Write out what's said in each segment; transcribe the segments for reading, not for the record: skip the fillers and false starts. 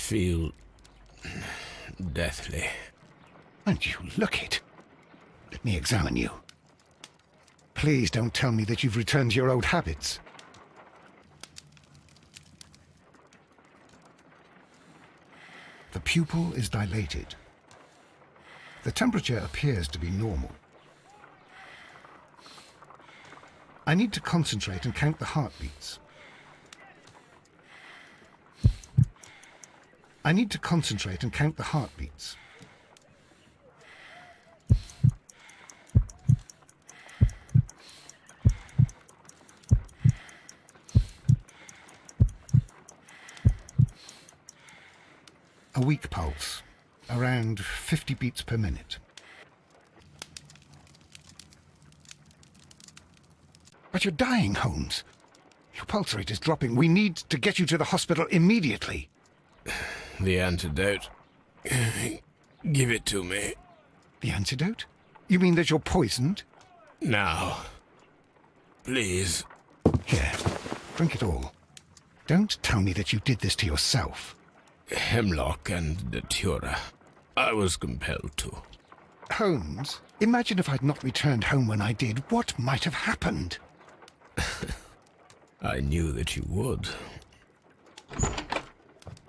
feel deathly. And you look it. Let me examine you. Please don't tell me that you've returned to your old habits. The pupil is dilated. The temperature appears to be normal. I need to concentrate and count the heartbeats. I need to concentrate and count the heartbeats. A weak pulse, around 50 beats per minute. But you're dying, Holmes. Your pulse rate is dropping. We need to get you to the hospital immediately. The antidote. Give it to me. The antidote? You mean that you're poisoned? Now. Please. Here, drink it all. Don't tell me that you did this to yourself. Hemlock and datura. I was compelled to. Holmes, imagine if I'd not returned home when I did. What might have happened? I knew that you would.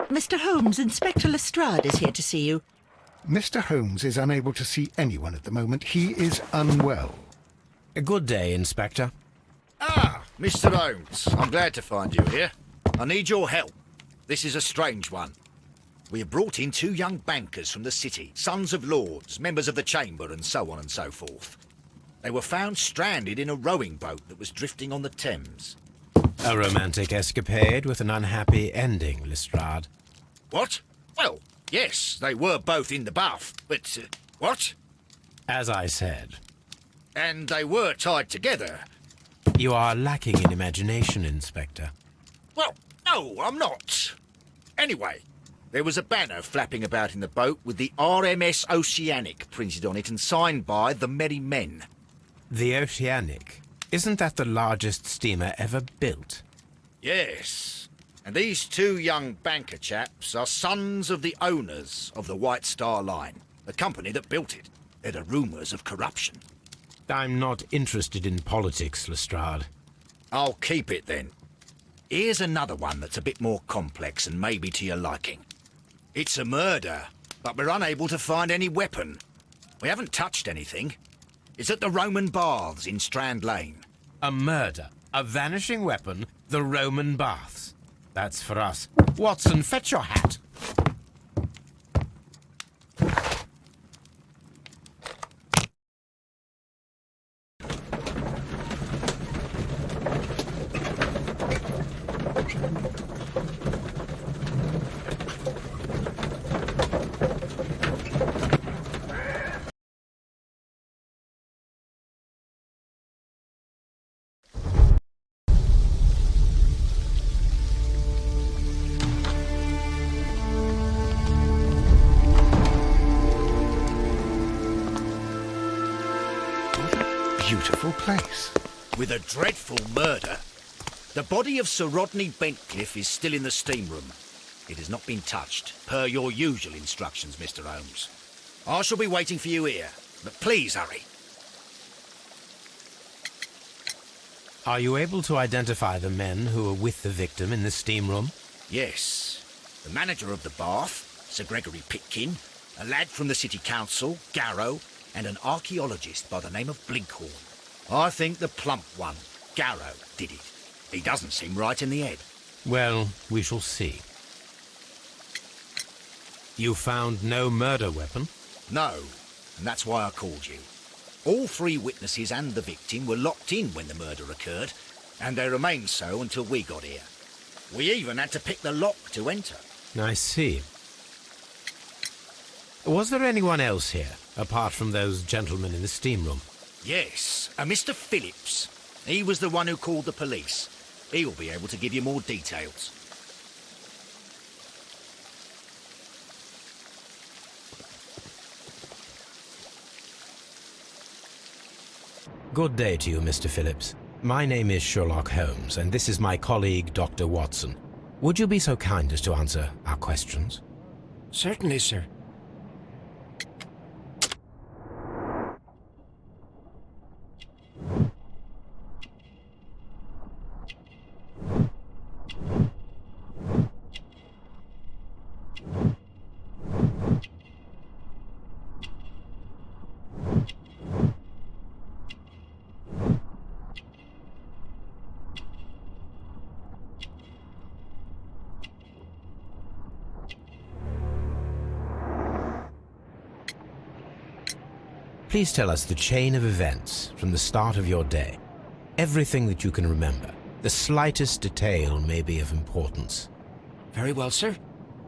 Mr. Holmes, Inspector Lestrade is here to see you. Mr. Holmes is unable to see anyone at the moment. He is unwell. A good day, Inspector. Ah, Mr. Holmes, I'm glad to find you here. I need your help. This is a strange one. We have brought in 2 young bankers from the city, sons of lords, members of the Chamber, and so on and so forth. They were found stranded in a rowing boat that was drifting on the Thames. A romantic escapade with an unhappy ending, Lestrade. What? Well, yes, they were both in the bath, but... what? As I said, And they were tied together. you are lacking in imagination, Inspector. Well, no, I'm not. Anyway, there was a banner flapping about in the boat with the RMS Oceanic printed on it and signed by the Merry Men. The Oceanic. Isn't that the largest steamer ever built? Yes. And these 2 young banker chaps are sons of the owners of the White Star Line, the company that built it. There are rumours of corruption. I'm not interested in politics, Lestrade. I'll keep it then. Here's another one that's a bit more complex and maybe to your liking. It's a murder, but we're unable to find any weapon. We haven't touched anything. It's at the Roman Baths in Strand Lane. A murder, a vanishing weapon, the Roman Baths. That's for us. Watson, fetch your hat. Beautiful place. With a dreadful murder. The body of Sir Rodney Bentcliffe is still in the steam room. It has not been touched, per your usual instructions, Mr. Holmes. I shall be waiting for you here, but please hurry. Are you able to identify the men who were with the victim in the steam room? Yes. The manager of the bath, Sir Gregory Pitkin, a lad from the City Council, Garrow, and an archaeologist by the name of Blinkhorn. I think the plump one, Garrow, did it. He doesn't seem right in the head. Well, we shall see. You found no murder weapon? No, and that's why I called you. All 3 witnesses and the victim were locked in when the murder occurred, and they remained so until we got here. We even had to pick the lock to enter. I see. Was there anyone else here, apart from those gentlemen in the steam room? Yes, a Mr. Phillips. He was the one who called the police. He'll be able to give you more details. Good day to you, Mr. Phillips. My name is Sherlock Holmes, and this is my colleague, Dr. Watson. Would you be so kind as to answer our questions? Certainly, sir. Please tell us the chain of events from the start of your day. Everything that you can remember. The slightest detail may be of importance. Very well, sir.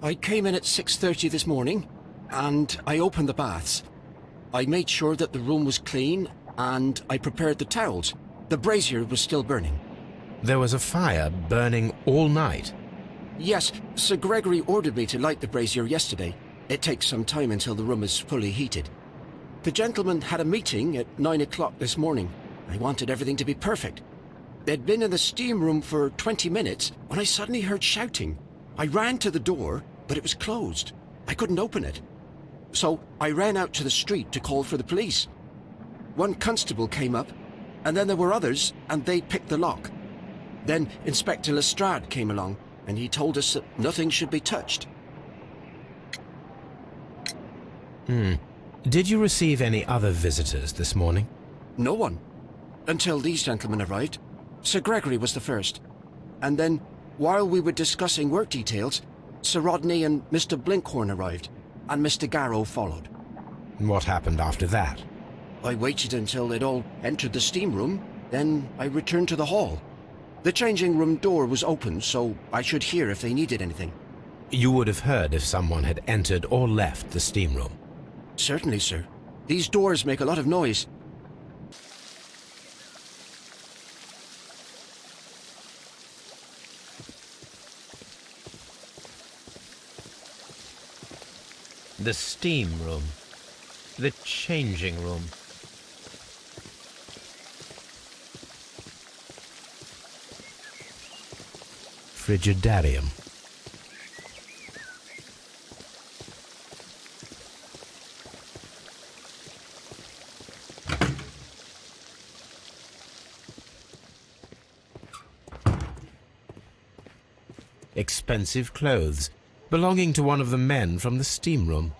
I came in at 6:30 this morning, and I opened the baths. I made sure that the room was clean, and I prepared the towels. The brazier was still burning. There was a fire burning all night. Yes, Sir Gregory ordered me to light the brazier yesterday. It takes some time until the room is fully heated. The gentleman had a meeting at 9 o'clock this morning. I wanted everything to be perfect. They'd been in the steam room for 20 minutes when I suddenly heard shouting. I ran to the door, but it was closed. I couldn't open it. So I ran out to the street to call for the police. One constable came up, and then there were others, and they picked the lock. Then Inspector Lestrade came along, and he told us that nothing should be touched. Did you receive any other visitors this morning? No one. Until these gentlemen arrived. Sir Gregory was the first. And then, while we were discussing work details, Sir Rodney and Mr. Blinkhorn arrived, and Mr. Garrow followed. What happened after that? I waited until they'd all entered the steam room, then I returned to the hall. The changing room door was open, so I should hear if they needed anything. You would have heard if someone had entered or left the steam room. Certainly, sir. These doors make a lot of noise. The steam room. The changing room. Frigidarium. Expensive clothes, belonging to one of the men from the steam room.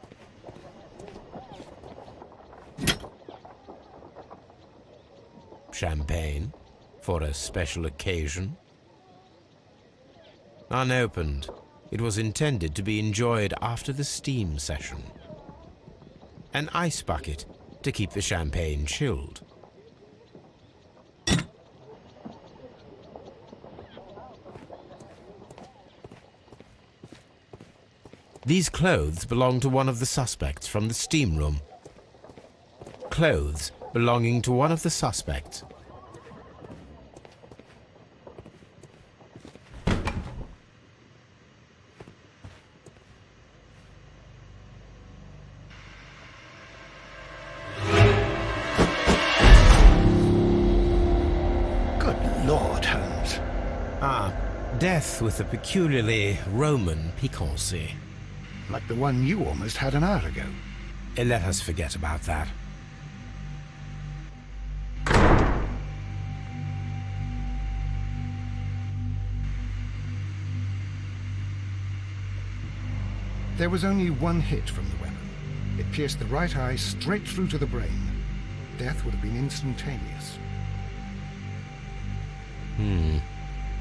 Champagne, for a special occasion. Unopened, it was intended to be enjoyed after the steam session. An ice bucket to keep the champagne chilled. These clothes belong to one of the suspects from the steam room. Clothes belonging to one of the suspects. Good Lord, Holmes. Death with a peculiarly Roman piquancy. Like the one you almost had an hour ago. Let us forget about that. There was only one hit from the weapon. It pierced the right eye straight through to the brain. Death would have been instantaneous.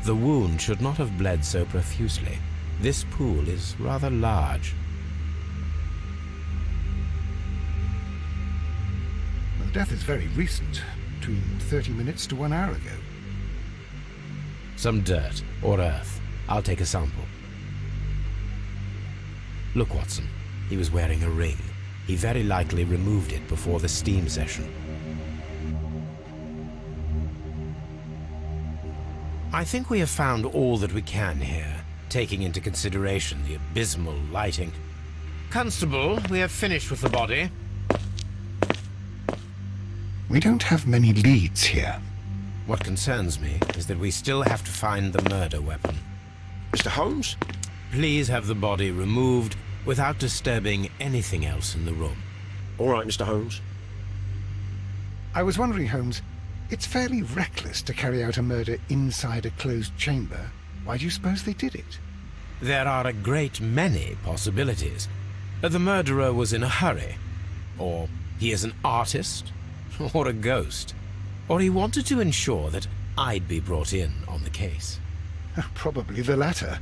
The wound should not have bled so profusely. This pool is rather large. The death is very recent, between 30 minutes to 1 hour ago. Some dirt or earth. I'll take a sample. Look, Watson. He was wearing a ring. He very likely removed it before the steam session. I think we have found all that we can here, taking into consideration the abysmal lighting. Constable, we have finished with the body. We don't have many leads here. What concerns me is that we still have to find the murder weapon. Mr. Holmes? Please have the body removed without disturbing anything else in the room. All right, Mr. Holmes. I was wondering, Holmes, it's fairly reckless to carry out a murder inside a closed chamber. Why do you suppose they did it? There are a great many possibilities. The murderer was in a hurry, or he is an artist, or a ghost, or he wanted to ensure that I'd be brought in on the case. Probably the latter.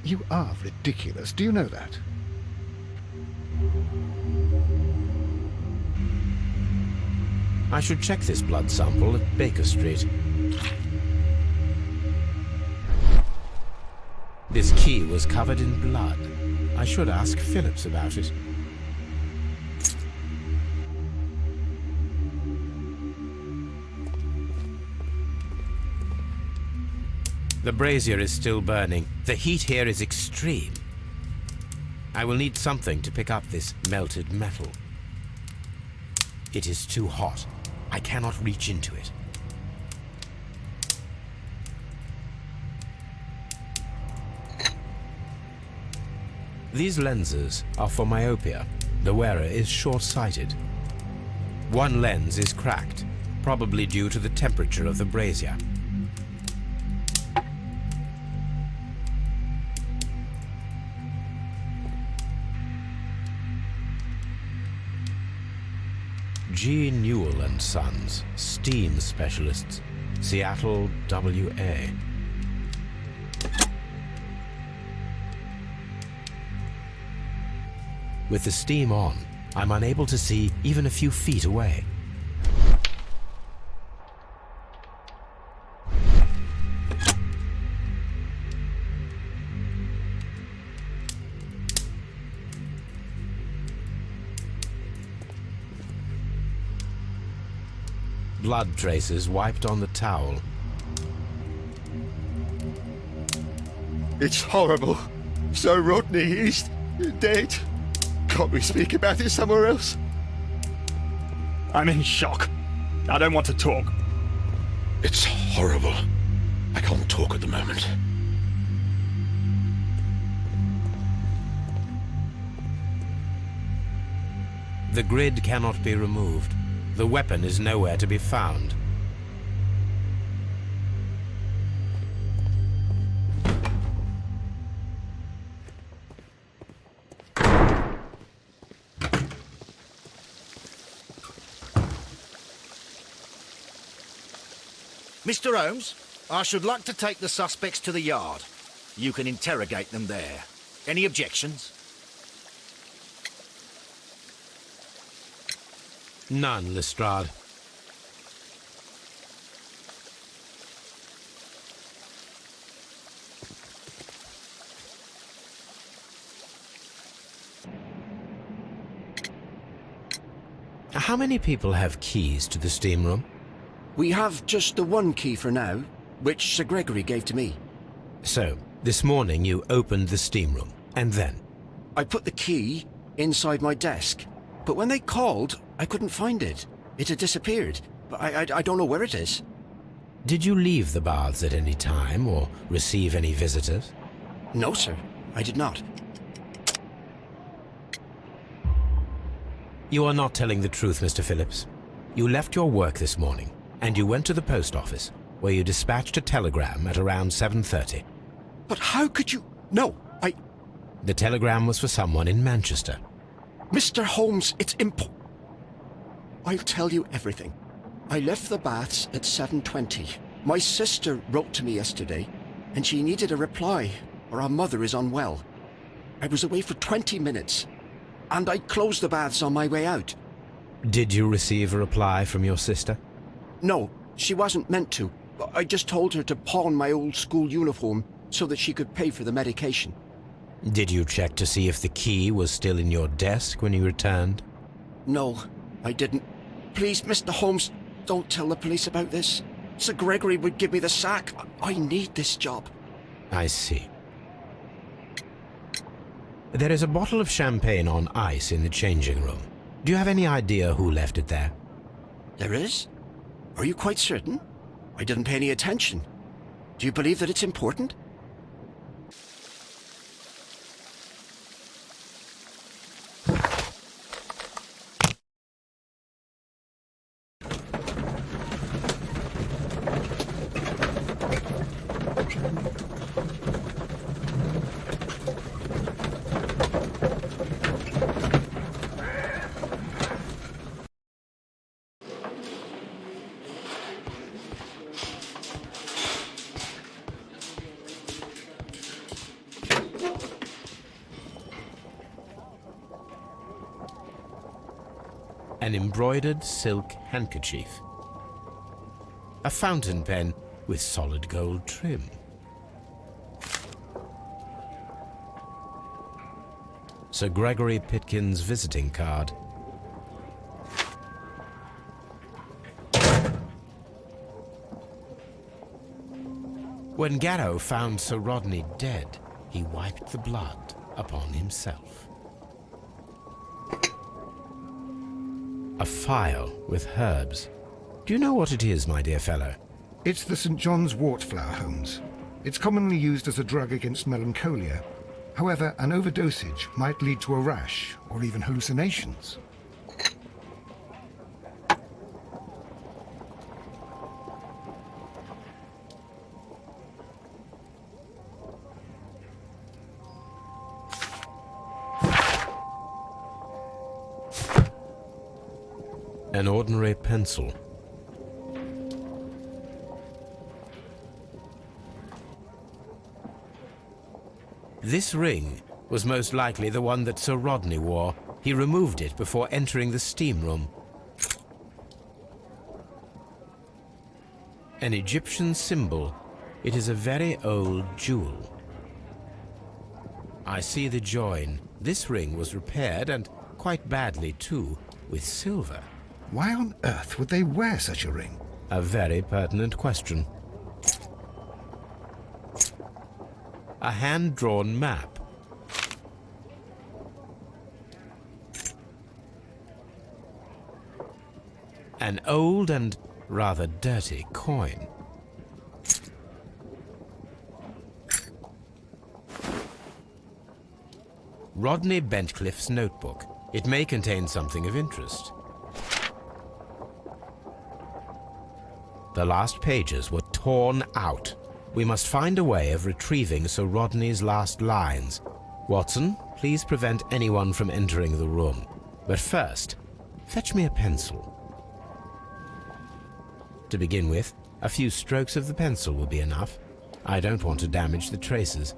You are ridiculous. Do you know that? I should check this blood sample at Baker Street. This key was covered in blood. I should ask Phillips about it. The brazier is still burning. The heat here is extreme. I will need something to pick up this melted metal. It is too hot. I cannot reach into it. These lenses are for myopia. The wearer is short-sighted. One lens is cracked, probably due to the temperature of the brazier. G. Newell and Sons, steam specialists, Seattle, WA. With the steam on, I'm unable to see even a few feet away. Blood traces wiped on the towel. It's horrible. So Rodney, he's dead. Can't we speak about it somewhere else? I'm in shock. I don't want to talk. It's horrible. I can't talk at the moment. The grid cannot be removed. The weapon is nowhere to be found. Mr. Holmes, I should like to take the suspects to the yard. You can interrogate them there. Any objections? None, Lestrade. How many people have keys to the steam room? We have just the one key for now, which Sir Gregory gave to me. So, this morning you opened the steam room, and then? I put the key inside my desk, but when they called, I couldn't find it. It had disappeared. I don't know where it is. Did you leave the baths at any time, or receive any visitors? No, sir, I did not. You are not telling the truth, Mr. Phillips. You left your work this morning, and you went to the post office, where you dispatched a telegram at around 7:30. But how could you... No, The telegram was for someone in Manchester. Mr. Holmes, it's I'll tell you everything. I left the baths at 7:20. My sister wrote to me yesterday, and she needed a reply, or our mother is unwell. I was away for 20 minutes, and I closed the baths on my way out. Did you receive a reply from your sister? No, she wasn't meant to. I just told her to pawn my old school uniform so that she could pay for the medication. Did you check to see if the key was still in your desk when you returned? No, I didn't. Please, Mr. Holmes, don't tell the police about this. Sir Gregory would give me the sack. I need this job. I see. There is a bottle of champagne on ice in the changing room. Do you have any idea who left it there? There is? Are you quite certain? I didn't pay any attention. Do you believe that it's important? an embroidered silk handkerchief, a fountain pen with solid gold trim, Sir Gregory Pitkin's visiting card, when Garrow found Sir Rodney dead, he wiped the blood upon himself. A phial with herbs. Do you know what it is, my dear fellow? It's the St. John's wort flower, Holmes. It's commonly used as a drug against melancholia. However, an overdosage might lead to a rash or even hallucinations. An ordinary pencil. This ring was most likely the one that Sir Rodney wore. He removed it before entering the steam room. An Egyptian symbol. It is a very old jewel. I see the join. This ring was repaired, and quite badly too, with silver. Why on earth would they wear such a ring? A very pertinent question. A hand-drawn map. An old and rather dirty coin. Rodney Bentcliffe's notebook. It may contain something of interest. The last pages were torn out. We must find a way of retrieving Sir Rodney's last lines. Watson, please prevent anyone from entering the room. But first, fetch me a pencil. To begin with, a few strokes of the pencil will be enough. I don't want to damage the traces.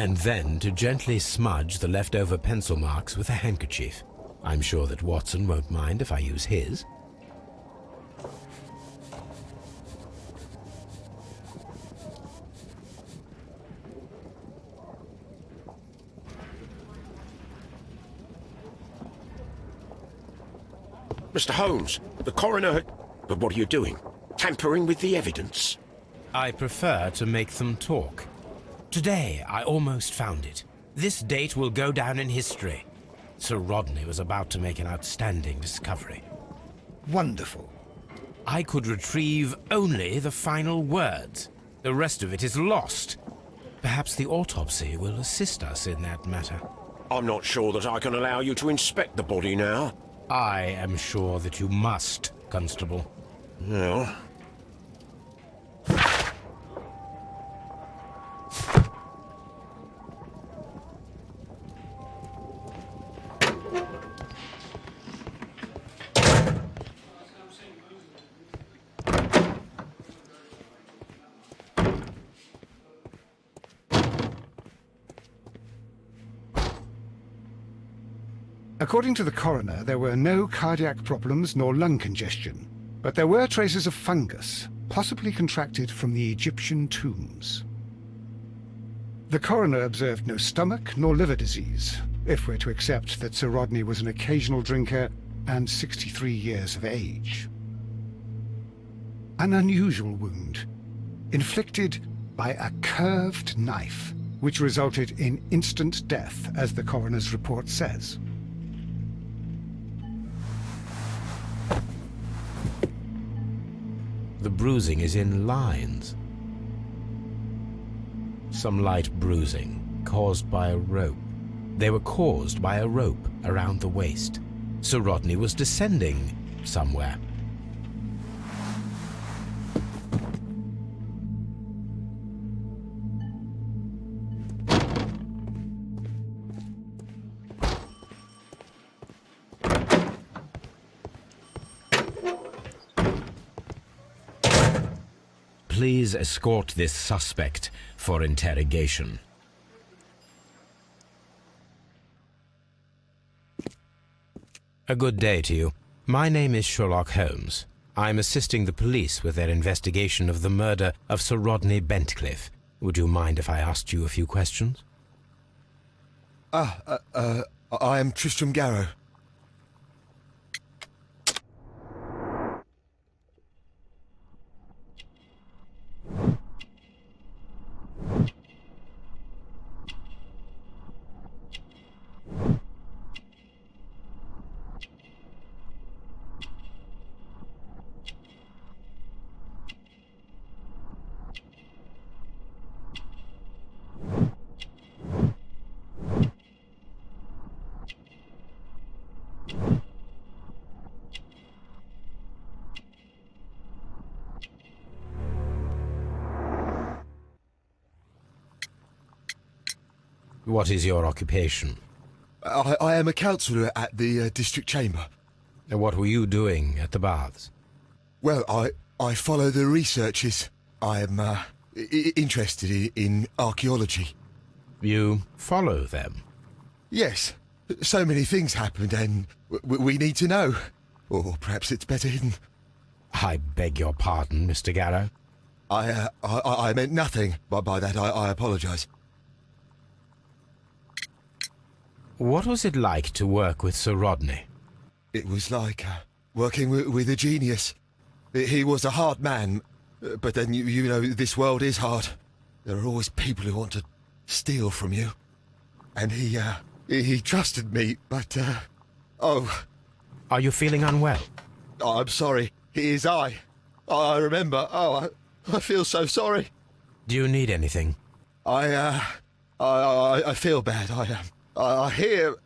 And then to gently smudge the leftover pencil marks with a handkerchief. I'm sure that Watson won't mind if I use his. Mr. Holmes, the coroner had... But what are you doing? Tampering with the evidence? I prefer to make them talk. Today, I almost found it. This date will go down in history. Sir Rodney was about to make an outstanding discovery. Wonderful. I could retrieve only the final words. The rest of it is lost. Perhaps the autopsy will assist us in that matter. I'm not sure that I can allow you to inspect the body now. I am sure that you must, Constable. Well... According to the coroner, there were no cardiac problems nor lung congestion, but there were traces of fungus, possibly contracted from the Egyptian tombs. The coroner observed no stomach nor liver disease, if we're to accept that Sir Rodney was an occasional drinker and 63 years of age. An unusual wound, inflicted by a curved knife, which resulted in instant death, as the coroner's report says. The bruising is in lines. Some light bruising, caused by a rope. They were caused by a rope around the waist. Sir Rodney was descending somewhere. Please escort this suspect for interrogation. A good day to you. My name is Sherlock Holmes. I'm assisting the police with their investigation of the murder of Sir Rodney Bentcliffe. Would you mind if I asked you a few questions? I am Tristram Garrow. What is your occupation? I am a counsellor at the district chamber. And what were you doing at the baths? Well, I follow the researches. I am interested in archaeology. You follow them? Yes. So many things happened and we need to know. Or perhaps it's better hidden. I beg your pardon, Mr. Garrow. I meant nothing by that. I apologise. What was it like to work with Sir Rodney? It was like working with a genius. He was a hard man, but then you know this world is hard. There are always people who want to steal from you. And he trusted me, but oh. Are you feeling unwell? Oh, I'm sorry. It is I. I remember. Oh, I feel so sorry. Do you need anything? I feel bad. I hear...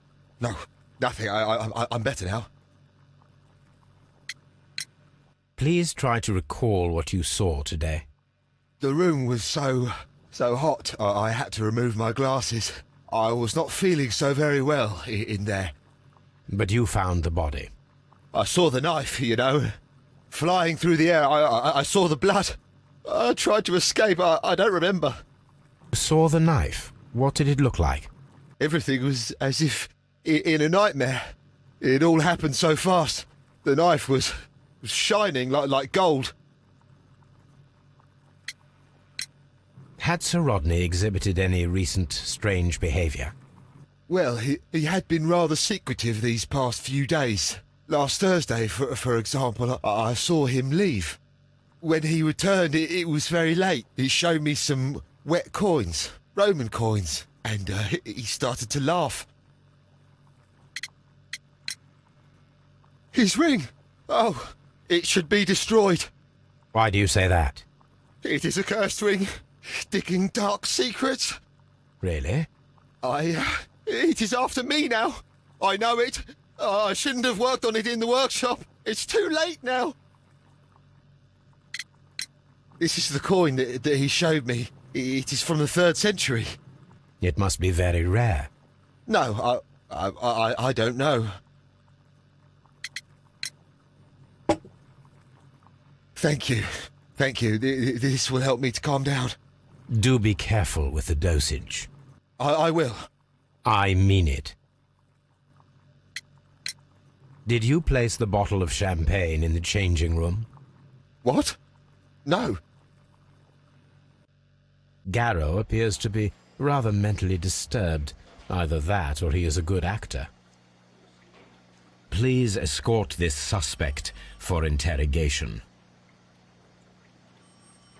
No, nothing. I'm better now. Please try to recall what you saw today. The room was so hot, I had to remove my glasses. I was not feeling so very well in there. But you found the body. I saw the knife, you know, flying through the air. I saw the blood. I tried to escape. I don't remember. You saw the knife? What did it look like? Everything was as if in a nightmare. It all happened so fast. The knife was shining like gold. Had Sir Rodney exhibited any recent strange behaviour? Well, he had been rather secretive these past few days. Last Thursday, for example, I saw him leave. When he returned, it was very late. He showed me some wet coins, Roman coins, and he started to laugh. His ring! Oh, it should be destroyed. Why do you say that? It is a cursed ring, digging dark secrets. Really? It is after me now. I know it. I shouldn't have worked on it in the workshop. It's too late now. This is the coin that he showed me. It is from the 3rd century. It must be very rare. No, I don't know. Thank you. Thank you. This will help me to calm down. Do be careful with the dosage. I will. I mean it. Did you place the bottle of champagne in the changing room? What? No. Garrow appears to be rather mentally disturbed. Either that or he is a good actor. Please escort this suspect for interrogation.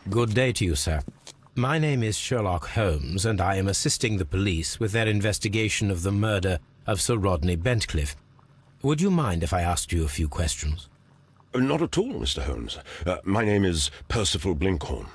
Good day to you, sir. My name is Sherlock Holmes, and I am assisting the police with their investigation of the murder of Sir Rodney Bentcliffe. Would you mind if I asked you a few questions? Not at all, Mr. Holmes. My name is Percival Blinkhorn.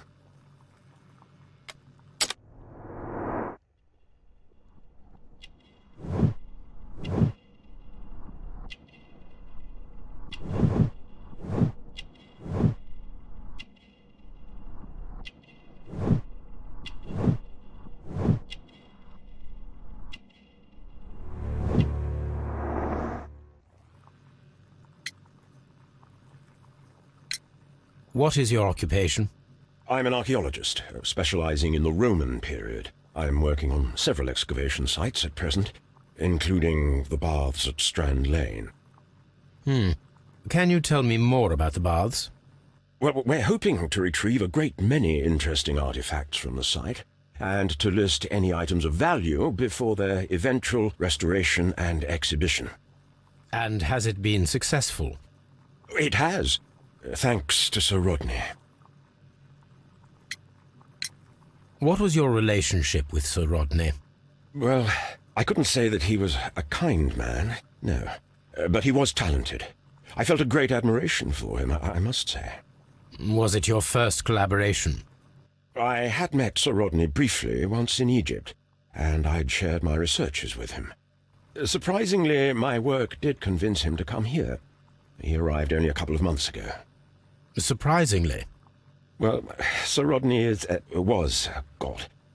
What is your occupation? I'm an archaeologist, specializing in the Roman period. I'm working on several excavation sites at present, including the baths at Strand Lane. Can you tell me more about the baths? Well, we're hoping to retrieve a great many interesting artifacts from the site, and to list any items of value before their eventual restoration and exhibition. And has it been successful? It has, thanks to Sir Rodney. What was your relationship with Sir Rodney? Well, I couldn't say that he was a kind man, no. But he was talented. I felt a great admiration for him, I must say. Was it your first collaboration? I had met Sir Rodney briefly once in Egypt, and I'd shared my researches with him. Surprisingly, my work did convince him to come here. He arrived only a couple of months ago. Surprisingly? Well, Sir Rodney was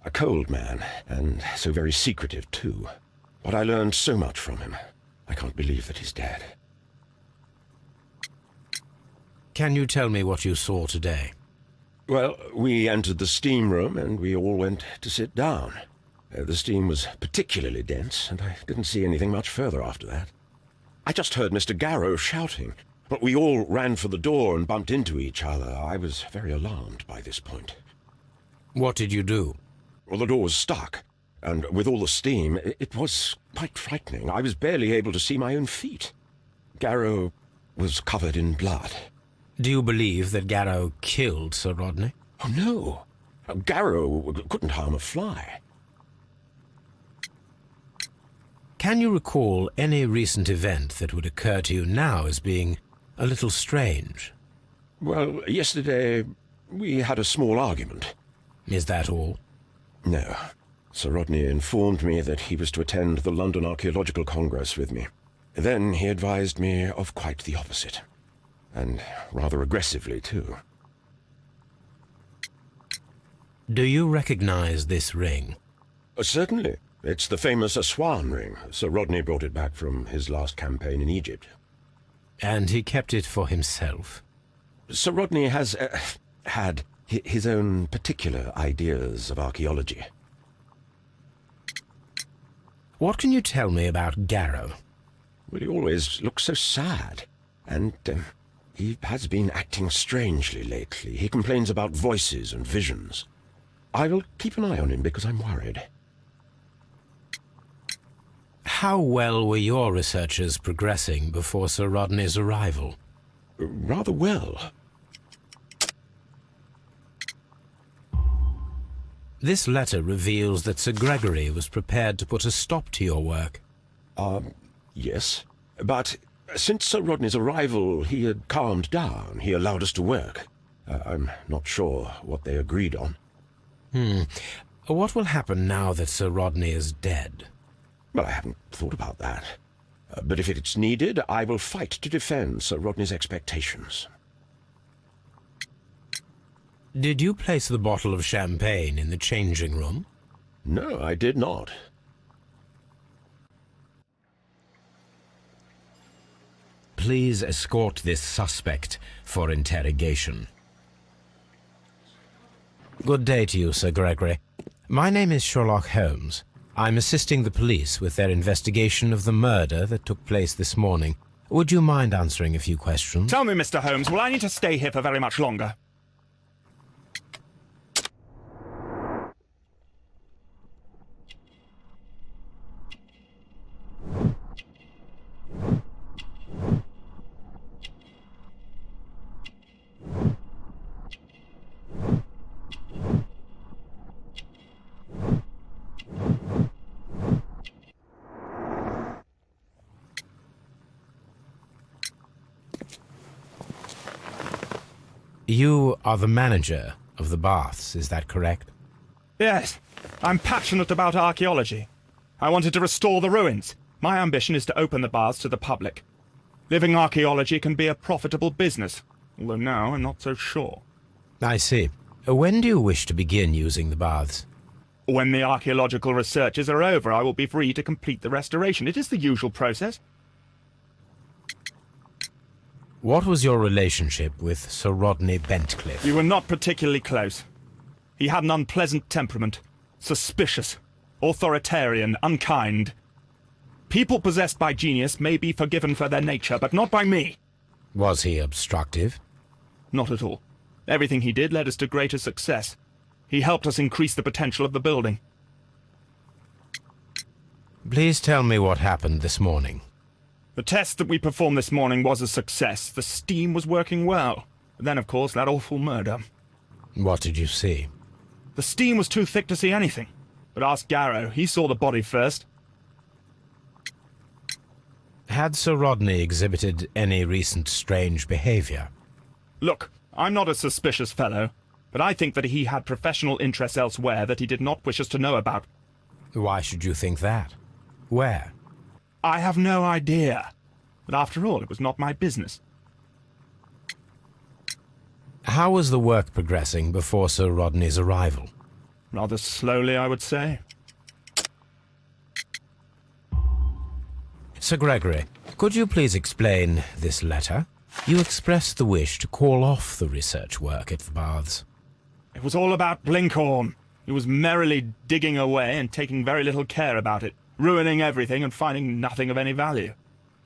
a cold man, and so very secretive too. But I learned so much from him. I can't believe that he's dead. Can you tell me what you saw today? Well, we entered the steam room and we all went to sit down. The steam was particularly dense, and I didn't see anything much further after that. I just heard Mr. Garrow shouting, but we all ran for the door and bumped into each other. I was very alarmed by this point. What did you do? Well, the door was stuck, and with all the steam, it was quite frightening. I was barely able to see my own feet. Garrow was covered in blood. Do you believe that Garrow killed Sir Rodney? Oh, no. Garrow couldn't harm a fly. Can you recall any recent event that would occur to you now as being a little strange? Well, yesterday we had a small argument. Is that all? No. Sir Rodney informed me that he was to attend the London Archaeological Congress with me. Then he advised me of quite the opposite. And rather aggressively, too. Do you recognize this ring? Certainly. It's the famous Aswan ring. Sir Rodney brought it back from his last campaign in Egypt. And he kept it for himself? Sir Rodney has had his own particular ideas of archaeology. What can you tell me about Garrow? Well, he always looks so sad, and he has been acting strangely lately. He complains about voices and visions. I will keep an eye on him because I'm worried. How well were your researches progressing before Sir Rodney's arrival? Rather well. This letter reveals that Sir Gregory was prepared to put a stop to your work. Yes. But since Sir Rodney's arrival, he had calmed down. He allowed us to work. I'm not sure what they agreed on. What will happen now that Sir Rodney is dead? Well, I haven't thought about that. But if it's needed, I will fight to defend Sir Rodney's expectations. Did you place the bottle of champagne in the changing room? No, I did not. Please escort this suspect for interrogation. Good day to you, Sir Gregory. My name is Sherlock Holmes. I'm assisting the police with their investigation of the murder that took place this morning. Would you mind answering a few questions? Tell me, Mr. Holmes, will I need to stay here for very much longer? You are the manager of the baths, is that correct? Yes, I'm passionate about archaeology. I wanted to restore the ruins. My ambition is to open the baths to the public. Living archaeology can be a profitable business, although now I'm not so sure. I see. When do you wish to begin using the baths? When the archaeological researches are over, I will be free to complete the restoration. It is the usual process. What was your relationship with Sir Rodney Bentcliffe? We were not particularly close. He had an unpleasant temperament. Suspicious, authoritarian, unkind. People possessed by genius may be forgiven for their nature, but not by me. Was he obstructive? Not at all. Everything he did led us to greater success. He helped us increase the potential of the building. Please tell me what happened this morning. The test that we performed this morning was a success. The steam was working well. But then, of course, that awful murder. What did you see? The steam was too thick to see anything. But ask Garrow. He saw the body first. Had Sir Rodney exhibited any recent strange behavior? Look, I'm not a suspicious fellow, but I think that he had professional interests elsewhere that he did not wish us to know about. Why should you think that? Where? I have no idea. But after all, it was not my business. How was the work progressing before Sir Rodney's arrival? Rather slowly, I would say. Sir Gregory, could you please explain this letter? You expressed the wish to call off the research work at the baths. It was all about Blinkhorn. He was merrily digging away and taking very little care about it, ruining everything and finding nothing of any value.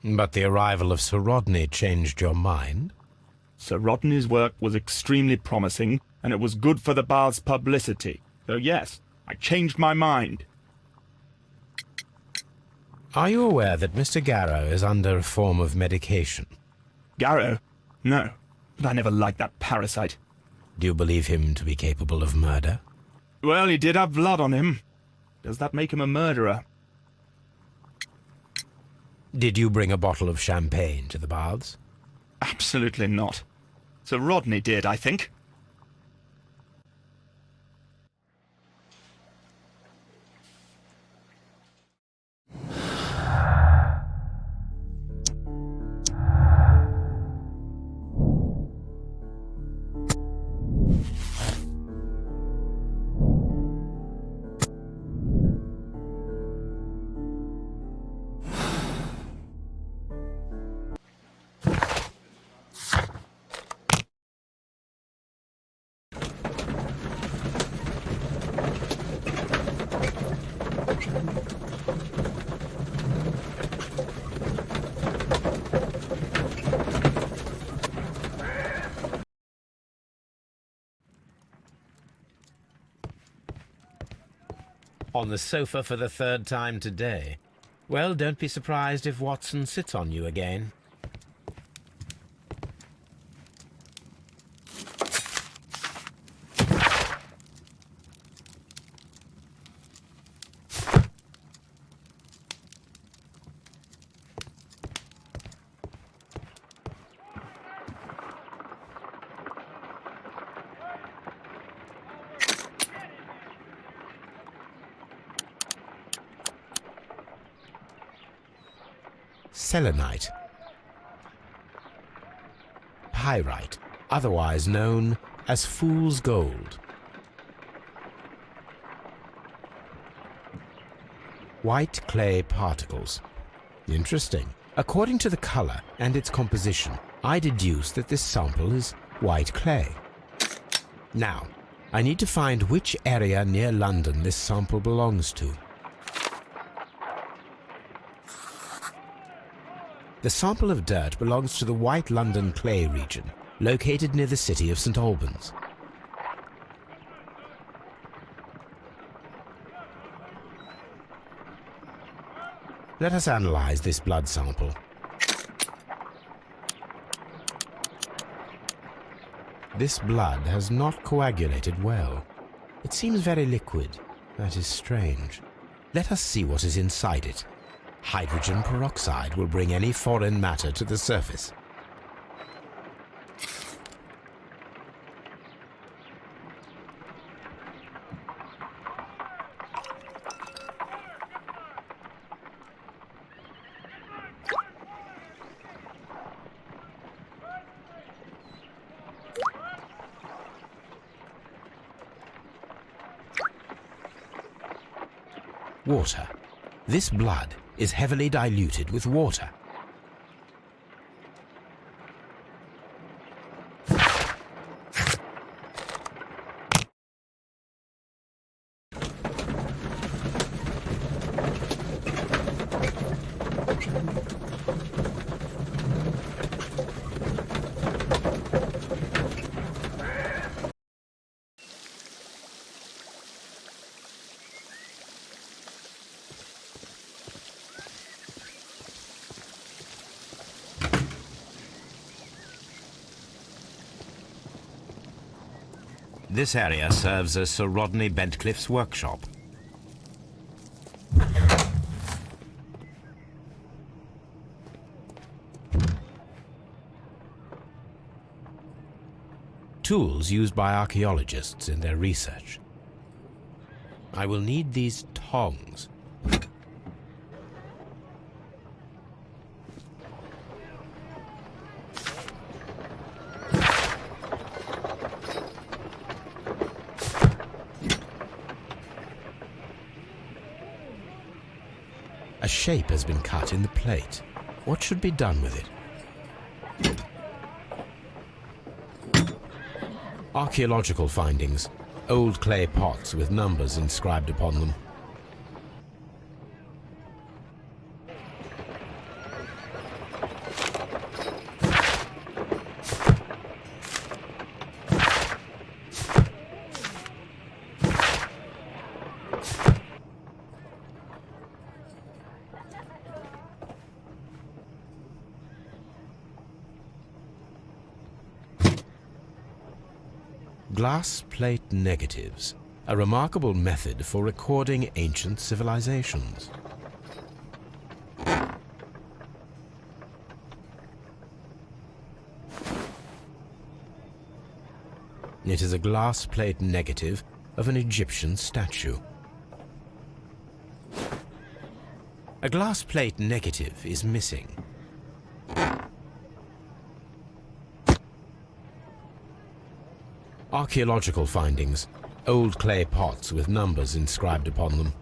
But the arrival of Sir Rodney changed your mind? Sir Rodney's work was extremely promising, and it was good for the bath's publicity. So yes, I changed my mind. Are you aware that Mr. Garrow is under a form of medication? Garrow? No, but I never liked that parasite. Do you believe him to be capable of murder? Well, he did have blood on him. Does that make him a murderer? Did you bring a bottle of champagne to the baths? Absolutely not. Sir Rodney did, I think. On the sofa for the third time today. Well, don't be surprised if Watson sits on you again. Selenite. Pyrite, otherwise known as fool's gold. White clay particles. Interesting. According to the color and its composition, I deduce that this sample is white clay. Now, I need to find which area near London this sample belongs to. The sample of dirt belongs to the White London clay region, located near the city of St. Albans. Let us analyze this blood sample. This blood has not coagulated well. It seems very liquid. That is strange. Let us see what is inside it. Hydrogen peroxide will bring any foreign matter to the surface. water. This blood is heavily diluted with water. This area serves as Sir Rodney Bentcliffe's workshop. Tools used by archaeologists in their research. I will need these tongs. A shape has been cut in the plate. What should be done with it? Archaeological findings. Old clay pots with numbers inscribed upon them. Glass plate negatives, a remarkable method for recording ancient civilizations. It is a glass plate negative of an Egyptian statue. A glass plate negative is missing. Archaeological findings. Old clay pots with numbers inscribed upon them.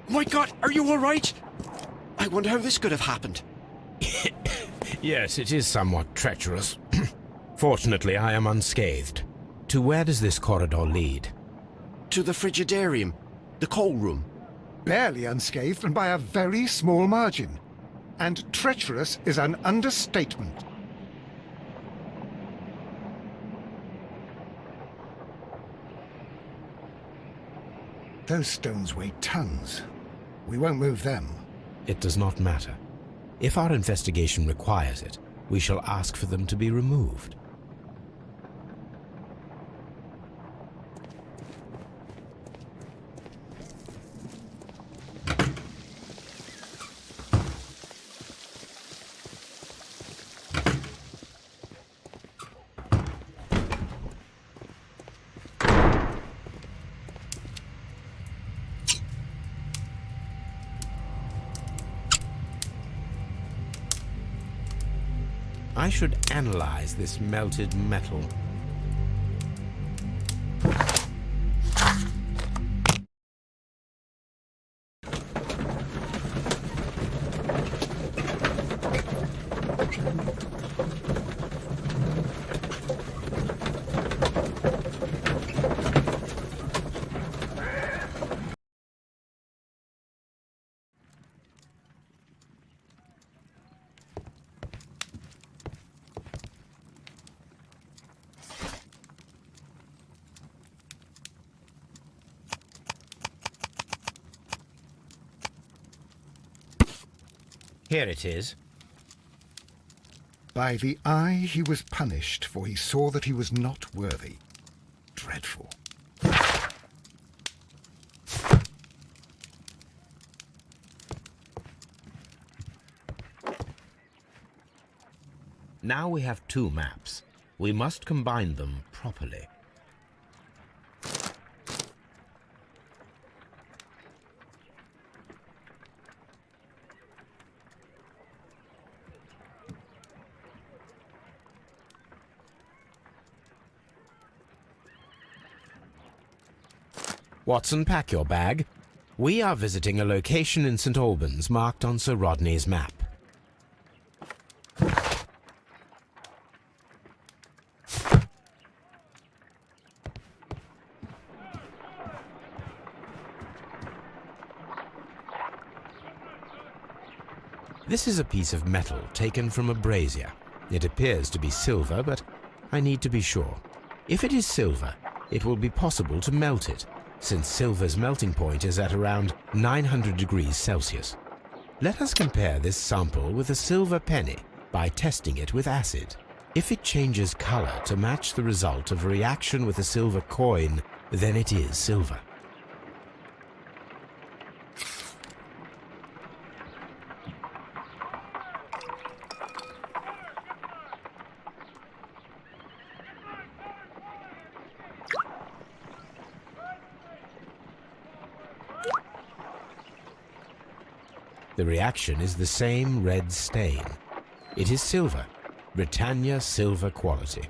My God, are you all right? I wonder how this could have happened. Yes, it is somewhat treacherous. Fortunately, I am unscathed. To where does this corridor lead? To the frigidarium, the coal room. Barely unscathed and by a very small margin. And treacherous is an understatement. Those stones weigh tons. We won't move them. It does not matter. If our investigation requires it, we shall ask for them to be removed. I should analyze this melted metal. Here it is. By the eye he was punished, for he saw that he was not worthy. Dreadful. Now we have two maps. We must combine them properly. Watson, pack your bag. We are visiting a location in St. Albans marked on Sir Rodney's map. This is a piece of metal taken from a brazier. It appears to be silver, but I need to be sure. If it is silver, it will be possible to melt it, since silver's melting point is at around 900 degrees Celsius. Let us compare this sample with a silver penny by testing it with acid. If it changes color to match the result of a reaction with a silver coin, then it is silver. The reaction is the same red stain. It is silver, Britannia silver quality.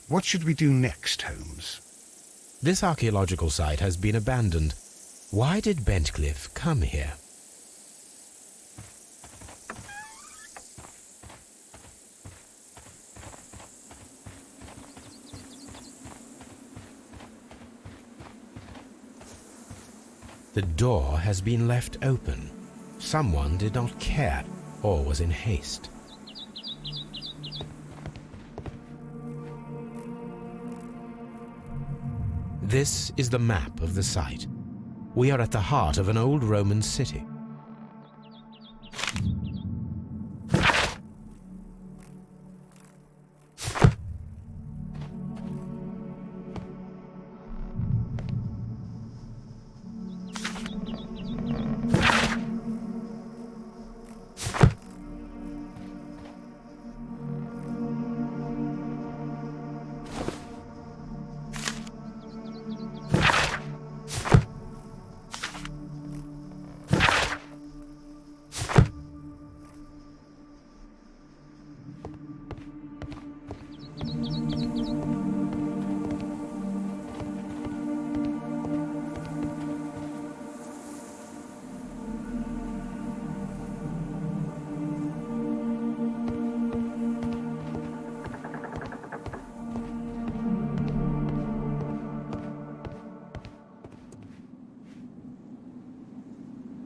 What should we do next, Holmes? This archaeological site has been abandoned. Why did Bentcliffe come here? The door has been left open. Someone did not care or was in haste. This is the map of the site. We are at the heart of an old Roman city.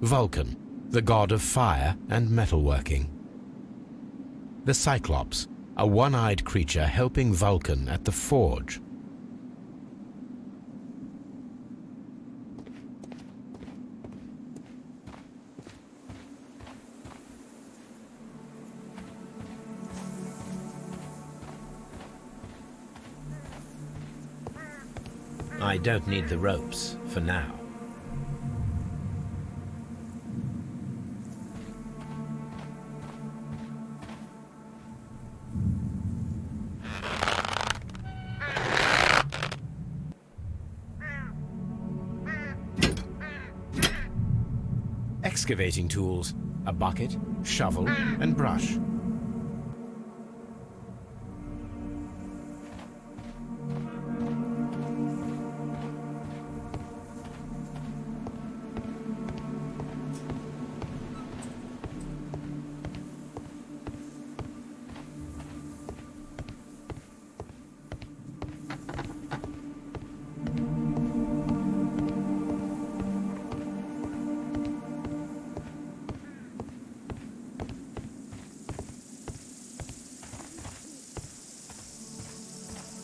Vulcan, the god of fire and metalworking. The Cyclops, a one-eyed creature helping Vulcan at the forge. I don't need the ropes for now. Excavating tools, a bucket, shovel, and brush.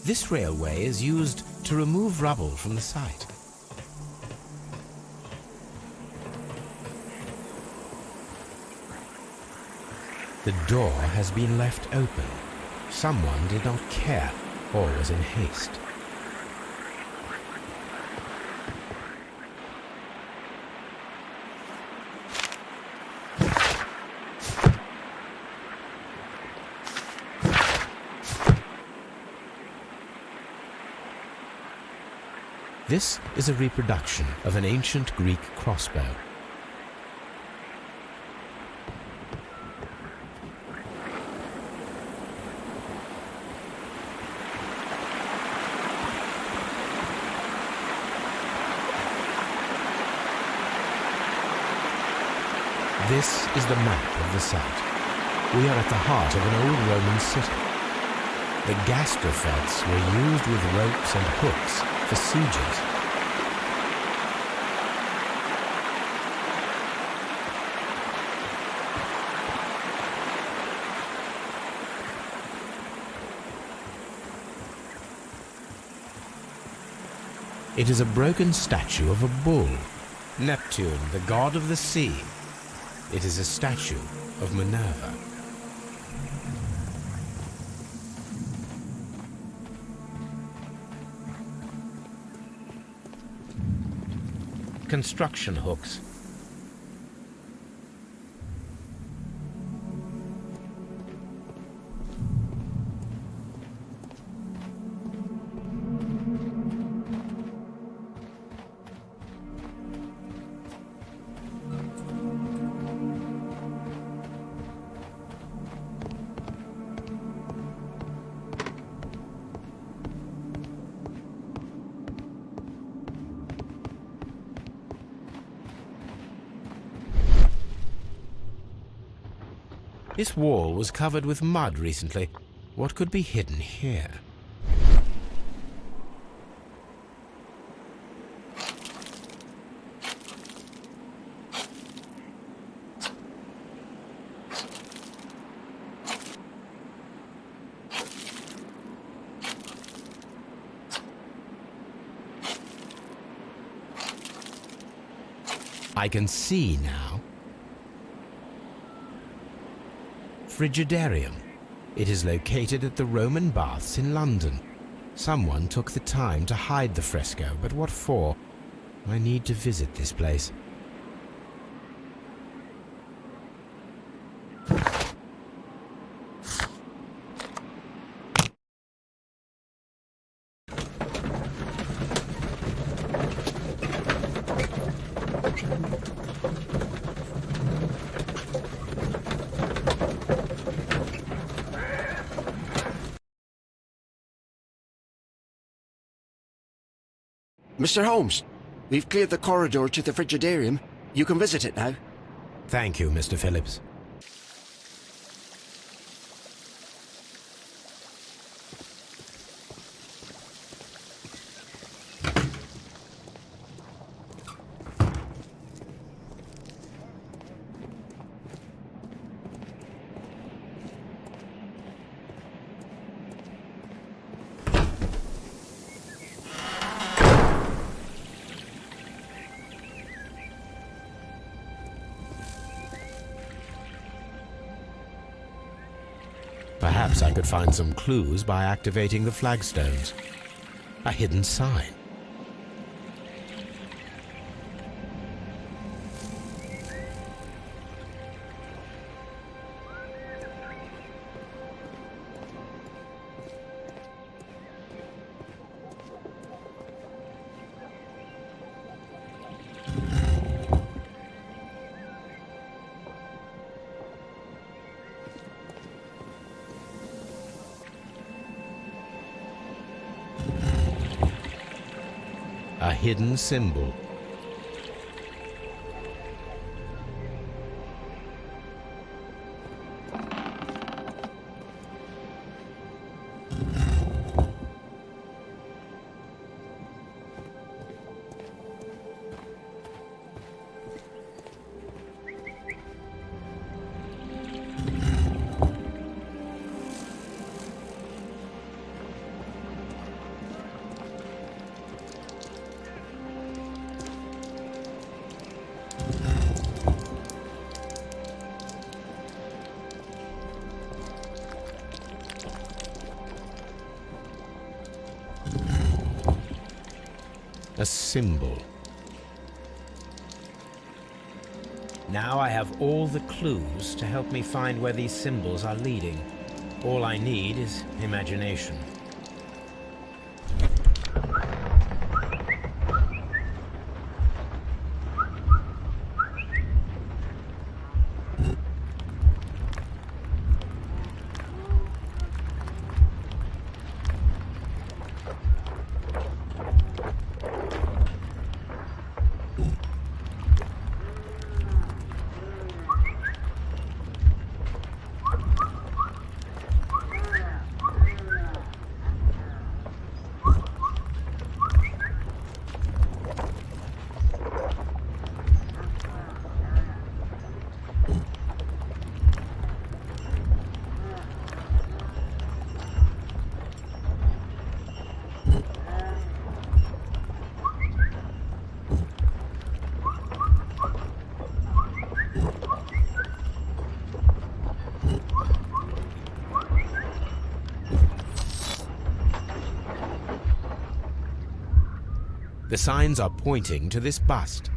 This railway is used to remove rubble from the site. The door has been left open. Someone did not care or was in haste. This is a reproduction of an ancient Greek crossbow. This is the map of the site. We are at the heart of an old Roman city. The gastrofeds were used with ropes and hooks for sieges. It is a broken statue of a bull, Neptune, the god of the sea. It is a statue of Minerva. Construction hooks. This wall was covered with mud recently. What could be hidden here? I can see now. Frigidarium. It is located at the Roman Baths in London. Someone took the time to hide the fresco, but what for? I need to visit this place. Mr. Holmes, we've cleared the corridor to the Frigidarium. You can visit it now. Thank you, Mr. Phillips. Perhaps I could find some clues by activating the flagstones. A hidden sign. A hidden symbol. A symbol. Now I have all the clues to help me find where these symbols are leading. All I need is imagination. The signs are pointing to this bust.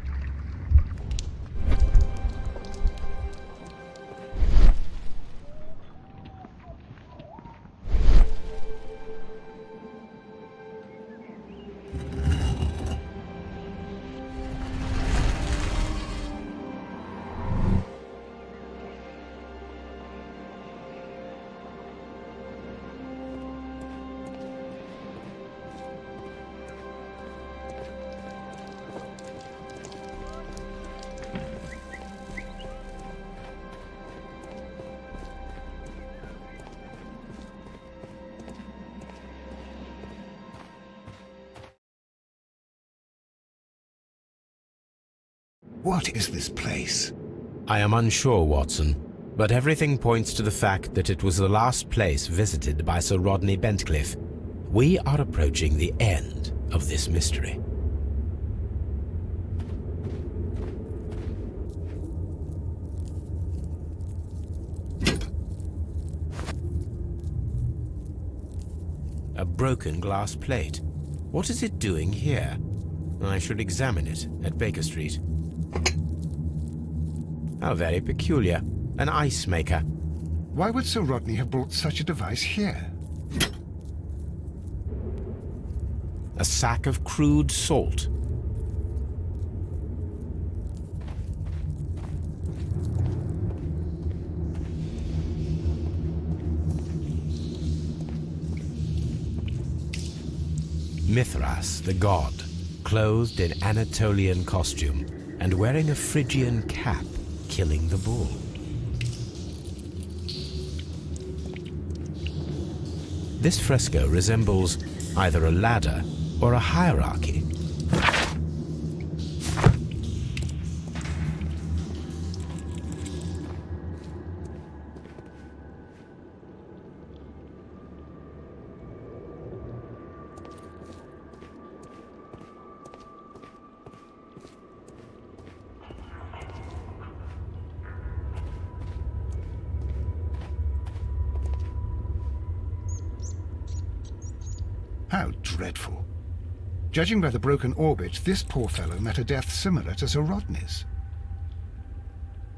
What is this place? I am unsure, Watson, but everything points to the fact that it was the last place visited by Sir Rodney Bentcliffe. We are approaching the end of this mystery. A broken glass plate. What is it doing here? I should examine it at Baker Street. How very peculiar. An ice maker. Why would Sir Rodney have brought such a device here? A sack of crude salt. Mithras, the god, clothed in Anatolian costume and wearing a Phrygian cap, killing the bull. This fresco resembles either a ladder or a hierarchy. How dreadful. Judging by the broken orbit, this poor fellow met a death similar to Sir Rodney's.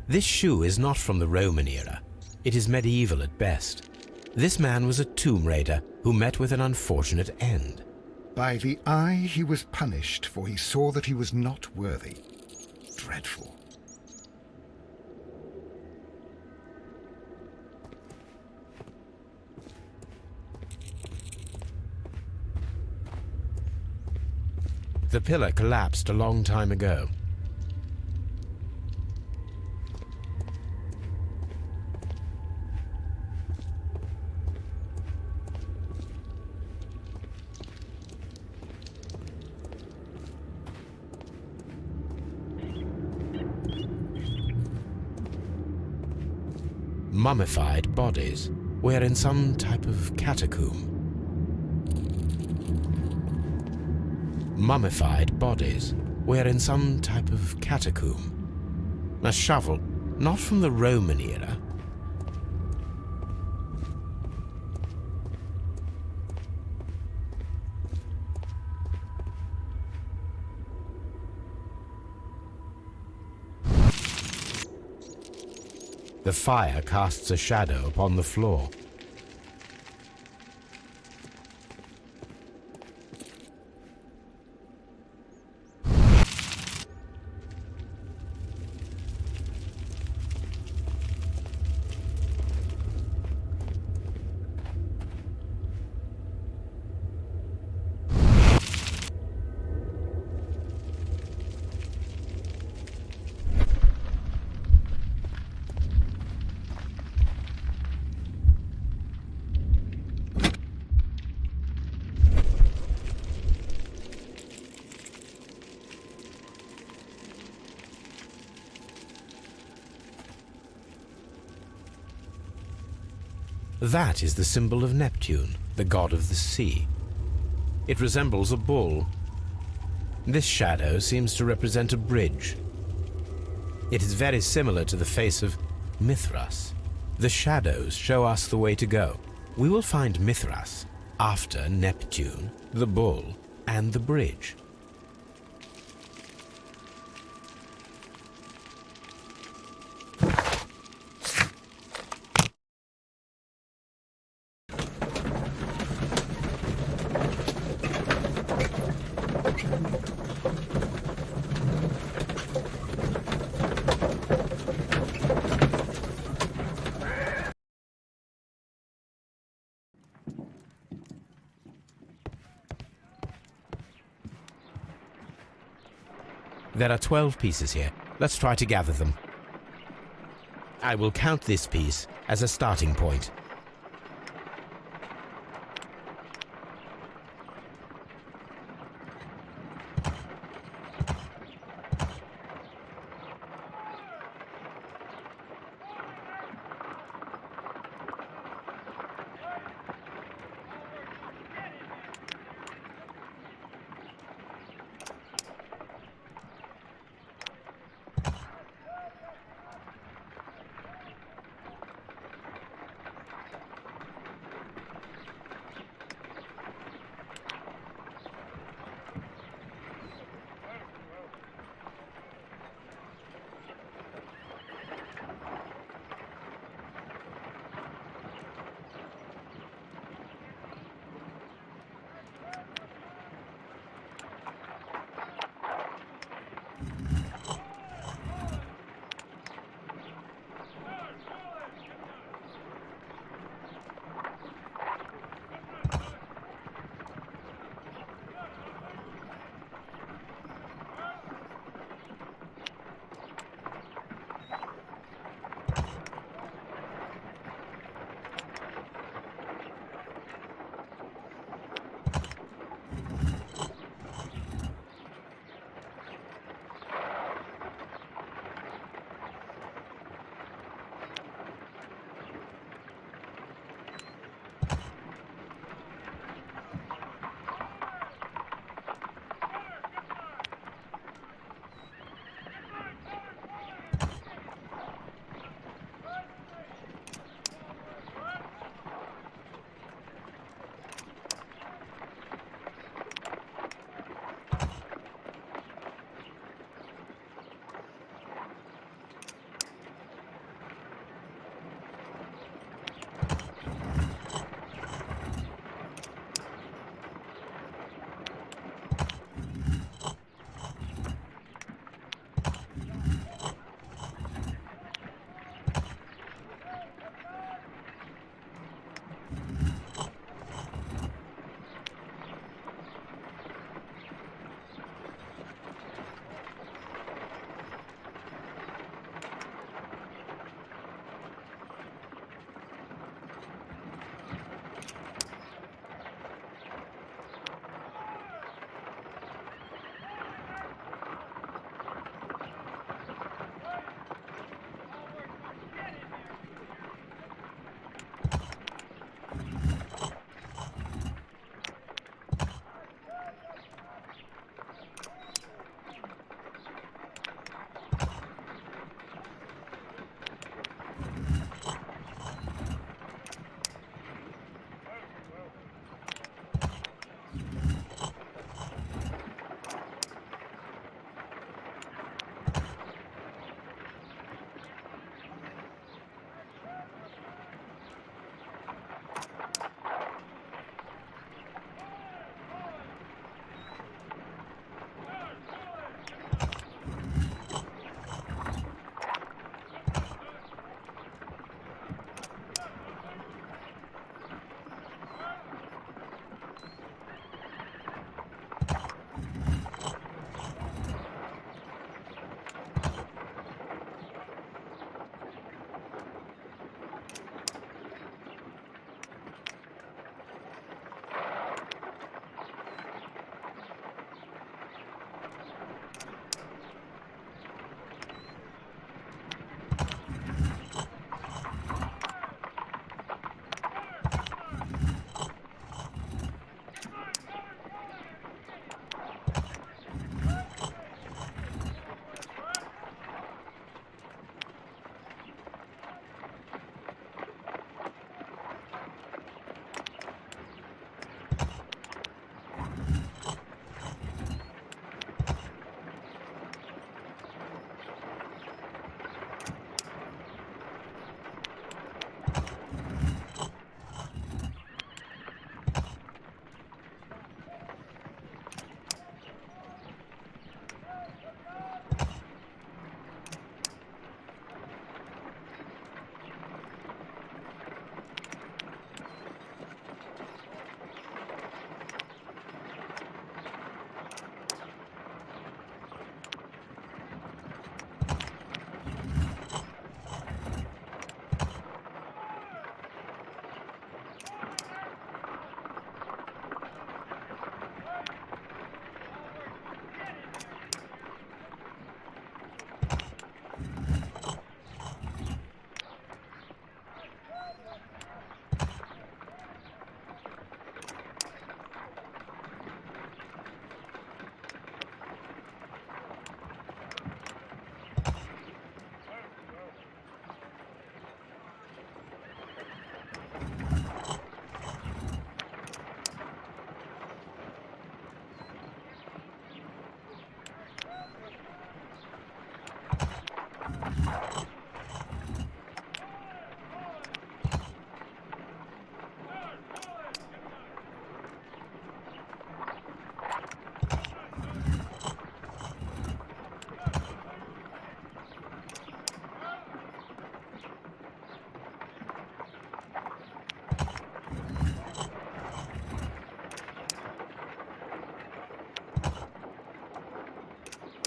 This shoe is not from the Roman era. It is medieval at best. This man was a tomb raider who met with an unfortunate end. By the eye he was punished, for he saw that he was not worthy. Dreadful. The pillar collapsed a long time ago. Mummified bodies were in some type of catacomb. Mummified bodies were in some type of catacomb. A shovel, not from the Roman era. The fire casts a shadow upon the floor. That is the symbol of Neptune, the god of the sea. It resembles a bull. This shadow seems to represent a bridge. It is very similar to the face of Mithras. The shadows show us the way to go. We will find Mithras after Neptune, the bull, and the bridge. There are 12 pieces here. Let's try to gather them. I will count this piece as a starting point.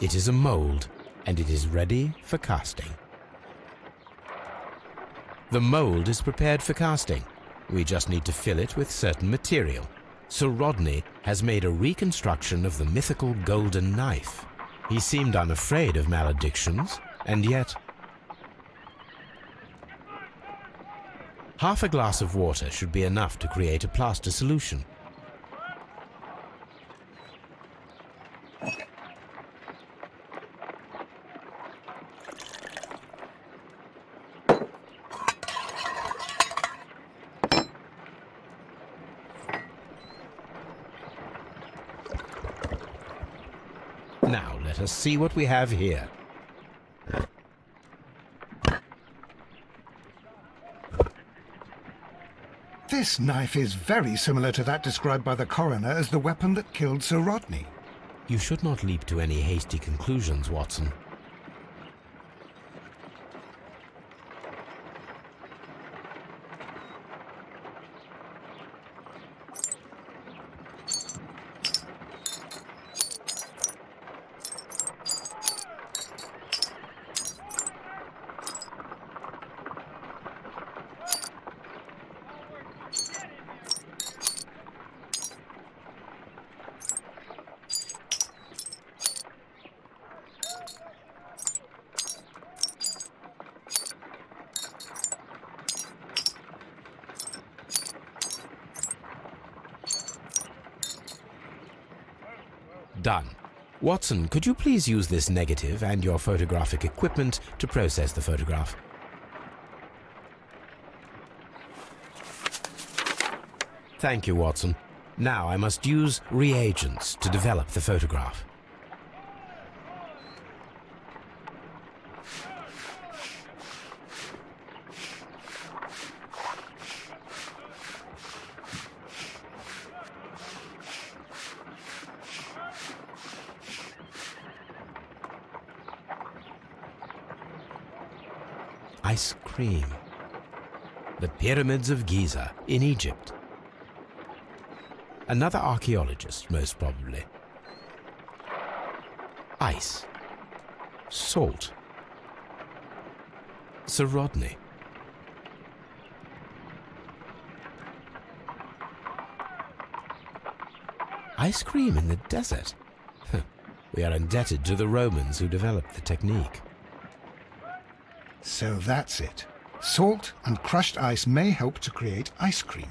It is a mold, and it is ready for casting. The mold is prepared for casting. We just need to fill it with certain material. Sir Rodney has made a reconstruction of the mythical golden knife. He seemed unafraid of maledictions, and yet... Half a glass of water should be enough to create a plaster solution. Now let us see what we have here. This knife is very similar to that described by the coroner as the weapon that killed Sir Rodney. You should not leap to any hasty conclusions, Watson. Done. Watson, could you please use this negative and your photographic equipment to process the photograph? Thank you, Watson. Now I must use reagents to develop the photograph. Ice cream. The pyramids of Giza in Egypt. Another archaeologist, most probably. Ice. Salt. Sir Rodney. Ice cream in the desert. We are indebted to the Romans who developed the technique. So that's it. Salt and crushed ice may help to create ice cream.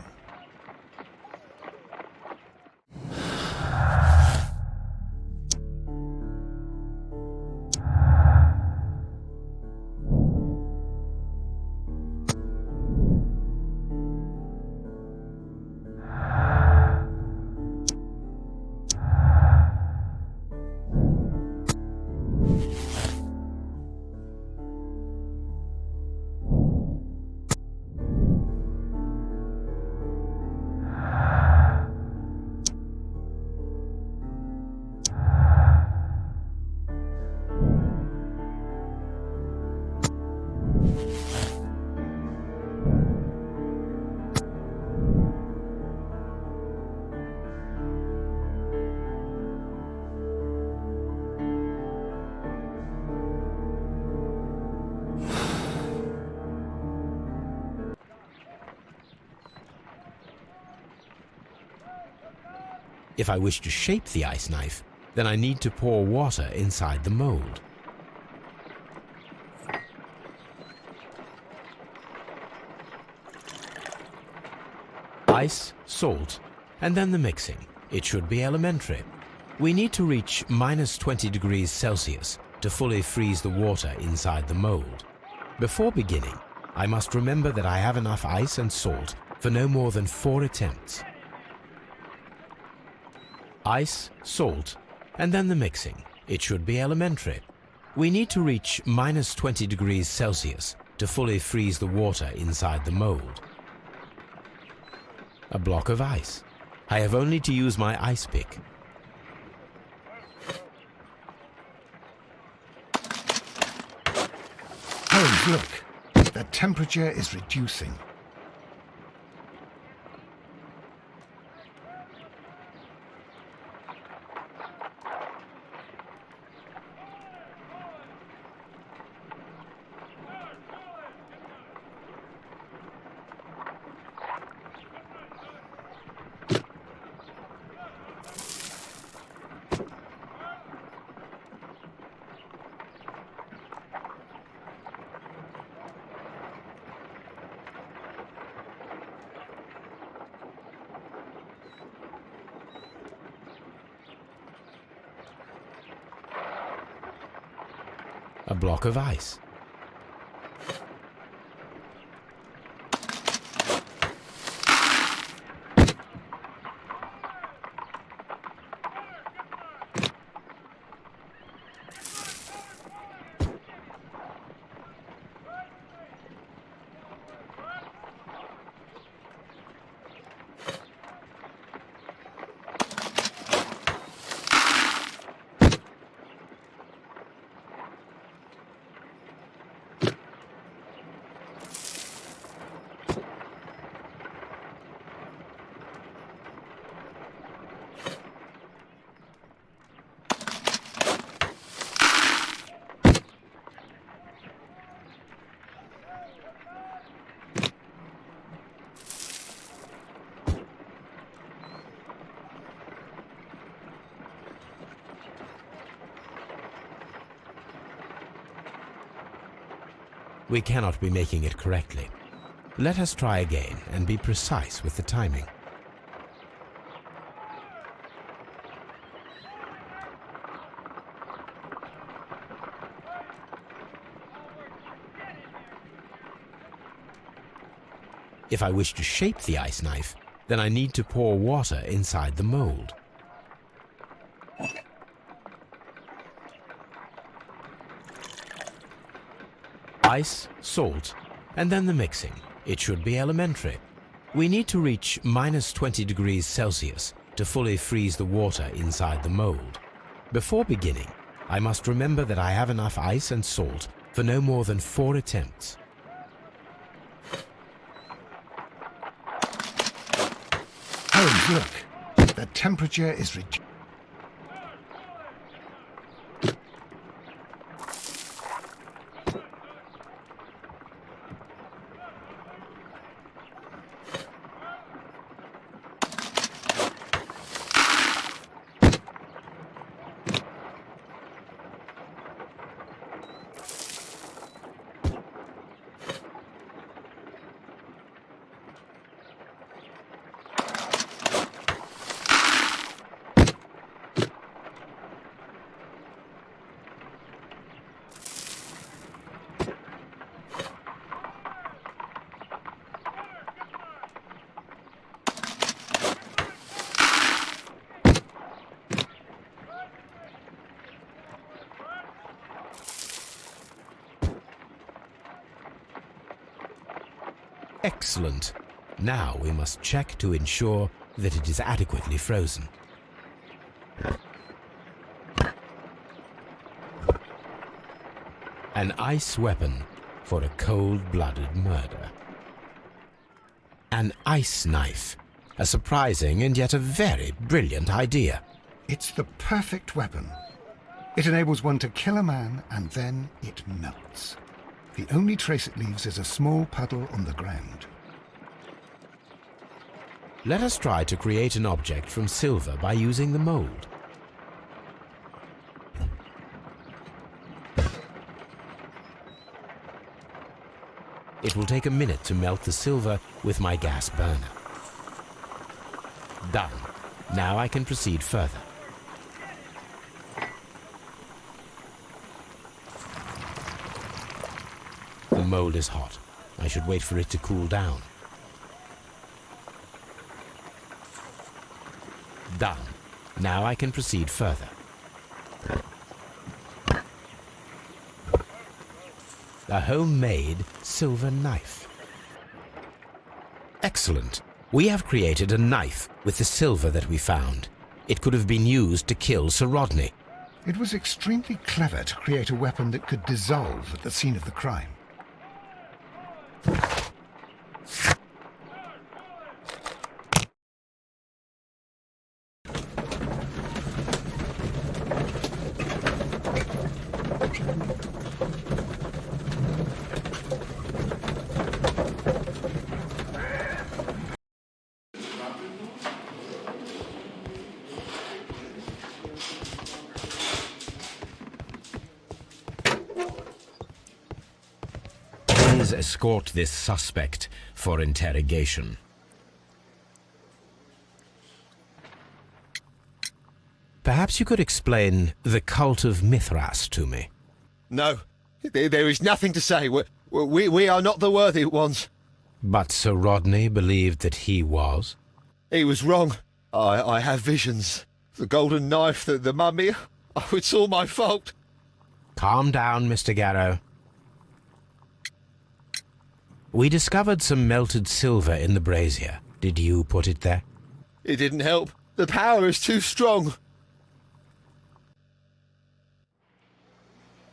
If I wish to shape the ice knife, then I need to pour water inside the mold. Ice, salt, and then the mixing. It should be elementary. We need to reach -20 degrees Celsius to fully freeze the water inside the mold. Before beginning, I must remember that I have enough ice and salt for no more than 4 attempts. Ice, salt, and then the mixing. It should be elementary. We need to reach -20 degrees Celsius to fully freeze the water inside the mold. A block of ice. I have only to use my ice pick. Holmes, look. The temperature is reducing. a block of ice. We cannot be making it correctly. Let us try again and be precise with the timing. If I wish to shape the ice knife, then I need to pour water inside the mold. Ice, salt, and then the mixing. It should be elementary. We need to reach -20 degrees Celsius to fully freeze the water inside the mold. Before beginning, I must remember that I have enough ice and salt for no more than 4 attempts. Holmes, look. The temperature is reduced. Excellent. Now we must check to ensure that it is adequately frozen. An ice weapon for a cold-blooded murder. An ice knife. A surprising and yet a very brilliant idea. It's the perfect weapon. It enables one to kill a man and then it melts. The only trace it leaves is a small puddle on the ground. Let us try to create an object from silver by using the mold. It will take a minute to melt the silver with my gas burner. Done. Now I can proceed further. The mold is hot. I should wait for it to cool down. Done. Now I can proceed further. A homemade silver knife. Excellent. We have created a knife with the silver that we found. It could have been used to kill Sir Rodney. It was extremely clever to create a weapon that could dissolve at the scene of the crime. Please escort this suspect for interrogation. Perhaps you could explain the cult of Mithras to me. No, There is nothing to say. We are not the worthy ones. But Sir Rodney believed that he was. He was wrong. I have visions. The golden knife, the mummy. Oh, it's all my fault. Calm down, Mr. Garrow. We discovered some melted silver in the brazier. Did you put it there? It didn't help. The power is too strong.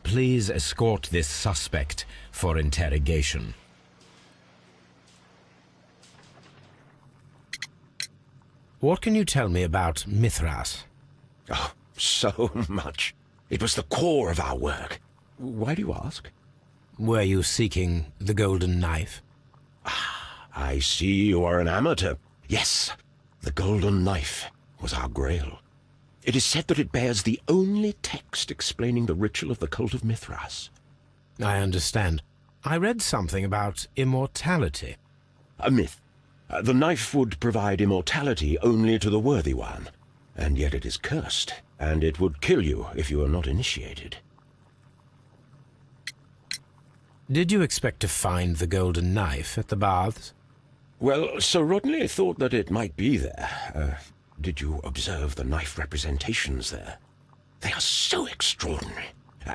Please escort this suspect for interrogation. What can you tell me about Mithras? Oh, so much. It was the core of our work. Why do you ask? Were you seeking the golden knife? I see you are an amateur. Yes, the golden knife was our grail. It is said that it bears the only text explaining the ritual of the cult of Mithras. I understand. I read something about immortality. A myth. The knife would provide immortality only to the worthy one, and yet it is cursed, and it would kill you if you are not initiated. Did you expect to find the golden knife at the baths? Well, Sir Rodney thought that it might be there. Did you observe the knife representations there? They are so extraordinary,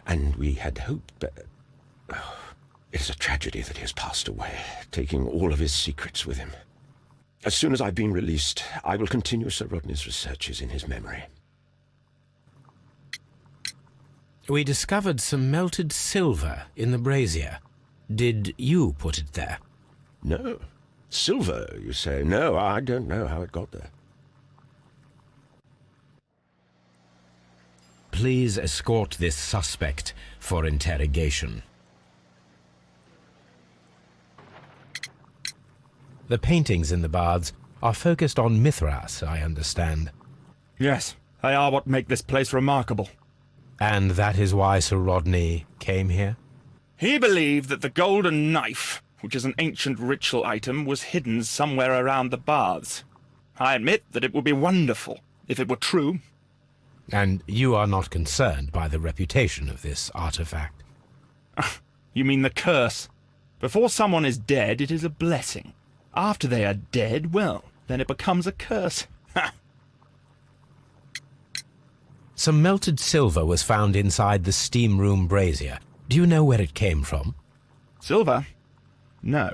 and we had hoped that... Oh, it is a tragedy that he has passed away, taking all of his secrets with him. As soon as I've been released, I will continue Sir Rodney's researches in his memory. We discovered some melted silver in the brazier. Did you put it there? No. Silver, you say? No, I don't know how it got there. Please escort this suspect for interrogation. The paintings in the baths are focused on Mithras, I understand. Yes, they are what make this place remarkable. And that is why Sir Rodney came here? He believed that the golden knife, which is an ancient ritual item, was hidden somewhere around the baths. I admit that it would be wonderful if it were true. And you are not concerned by the reputation of this artifact? You mean the curse? Before someone is dead, it is a blessing. After they are dead, well, then it becomes a curse. Some melted silver was found inside the steam room brazier. Do you know where it came from? Silver? No.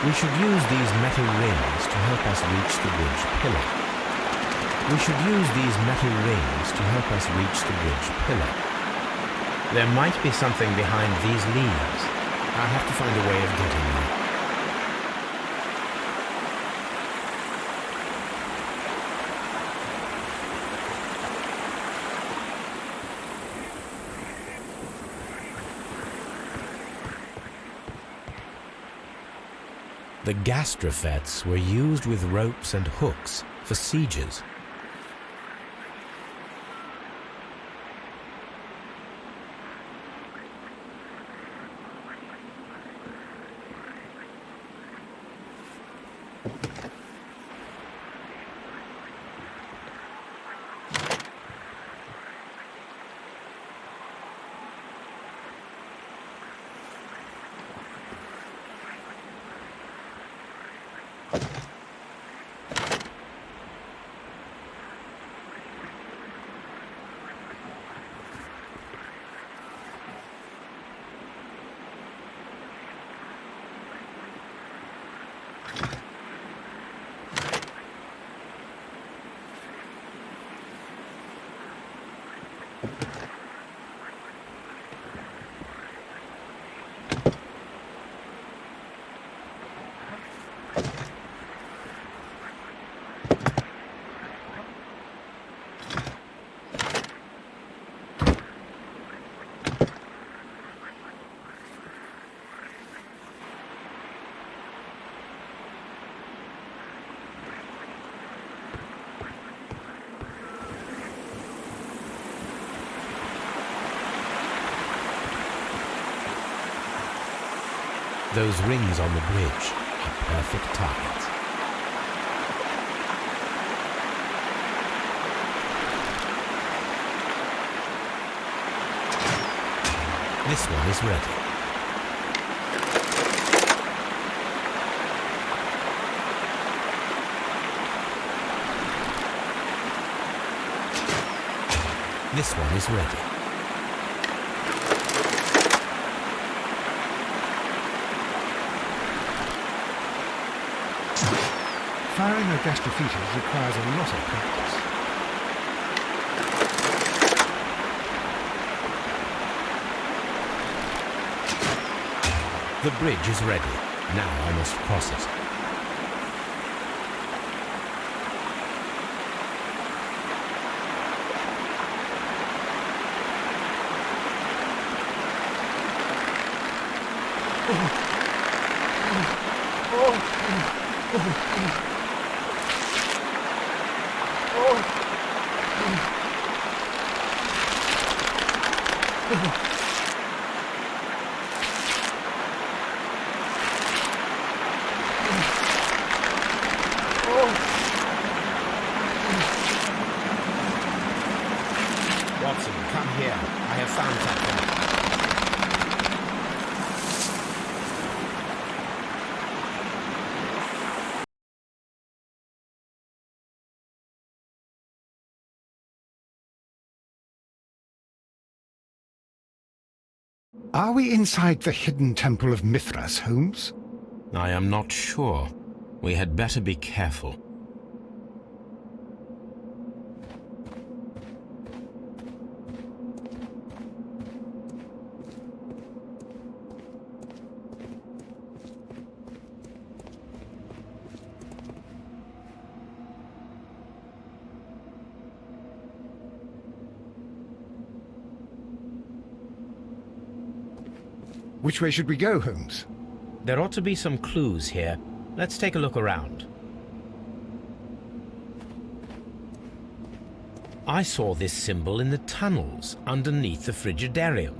We should use these metal rings to help us reach the bridge pillar. We should use these metal rings to help us reach the bridge pillar. There might be something behind these leaves. I have to find a way of getting there. The gastrofets were used with ropes and hooks for sieges. Those rings on the bridge are perfect targets. This one is ready. This one is ready. Firing a gas defeaters requires a lot of practice. The bridge is ready. Now I must cross it. Watson, come here. I have found something. Are we inside the hidden temple of Mithras, Holmes? I am not sure. We had better be careful. Which way should we go, Holmes? There ought to be some clues here. Let's take a look around. I saw this symbol in the tunnels underneath the Frigidarium.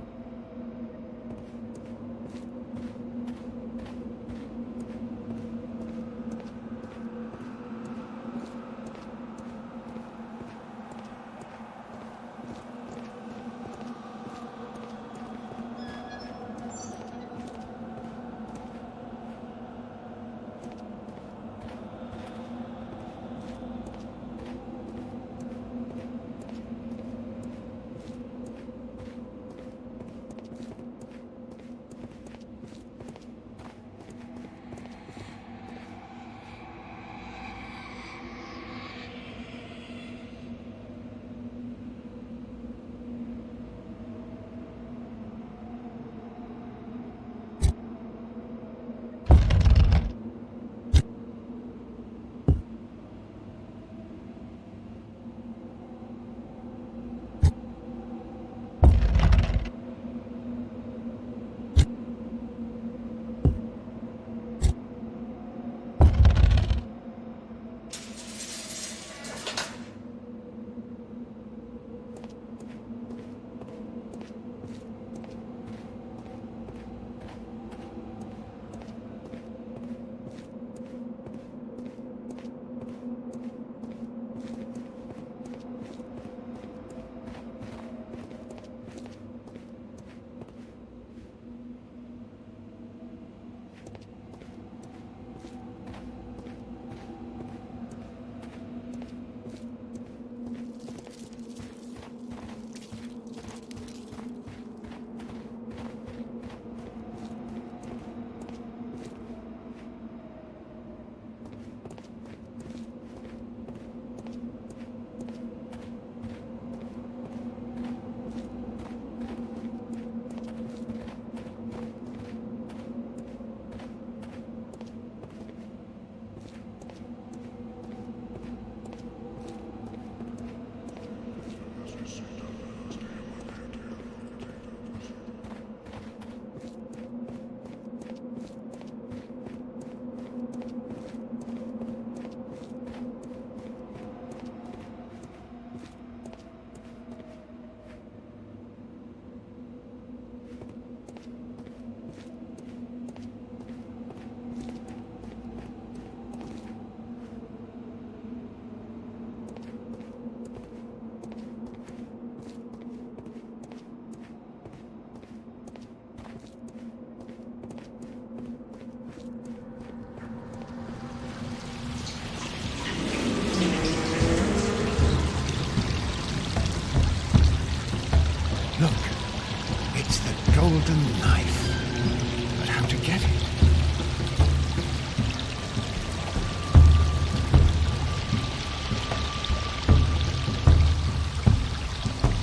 golden knife. But how to get it?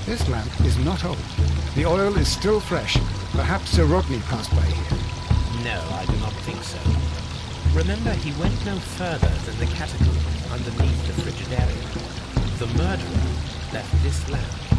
This lamp is not old. The oil is still fresh. Perhaps Sir Rodney passed by here. No, I do not think so. Remember, he went no further than the catacomb underneath the Frigidaria. The murderer left this lamp.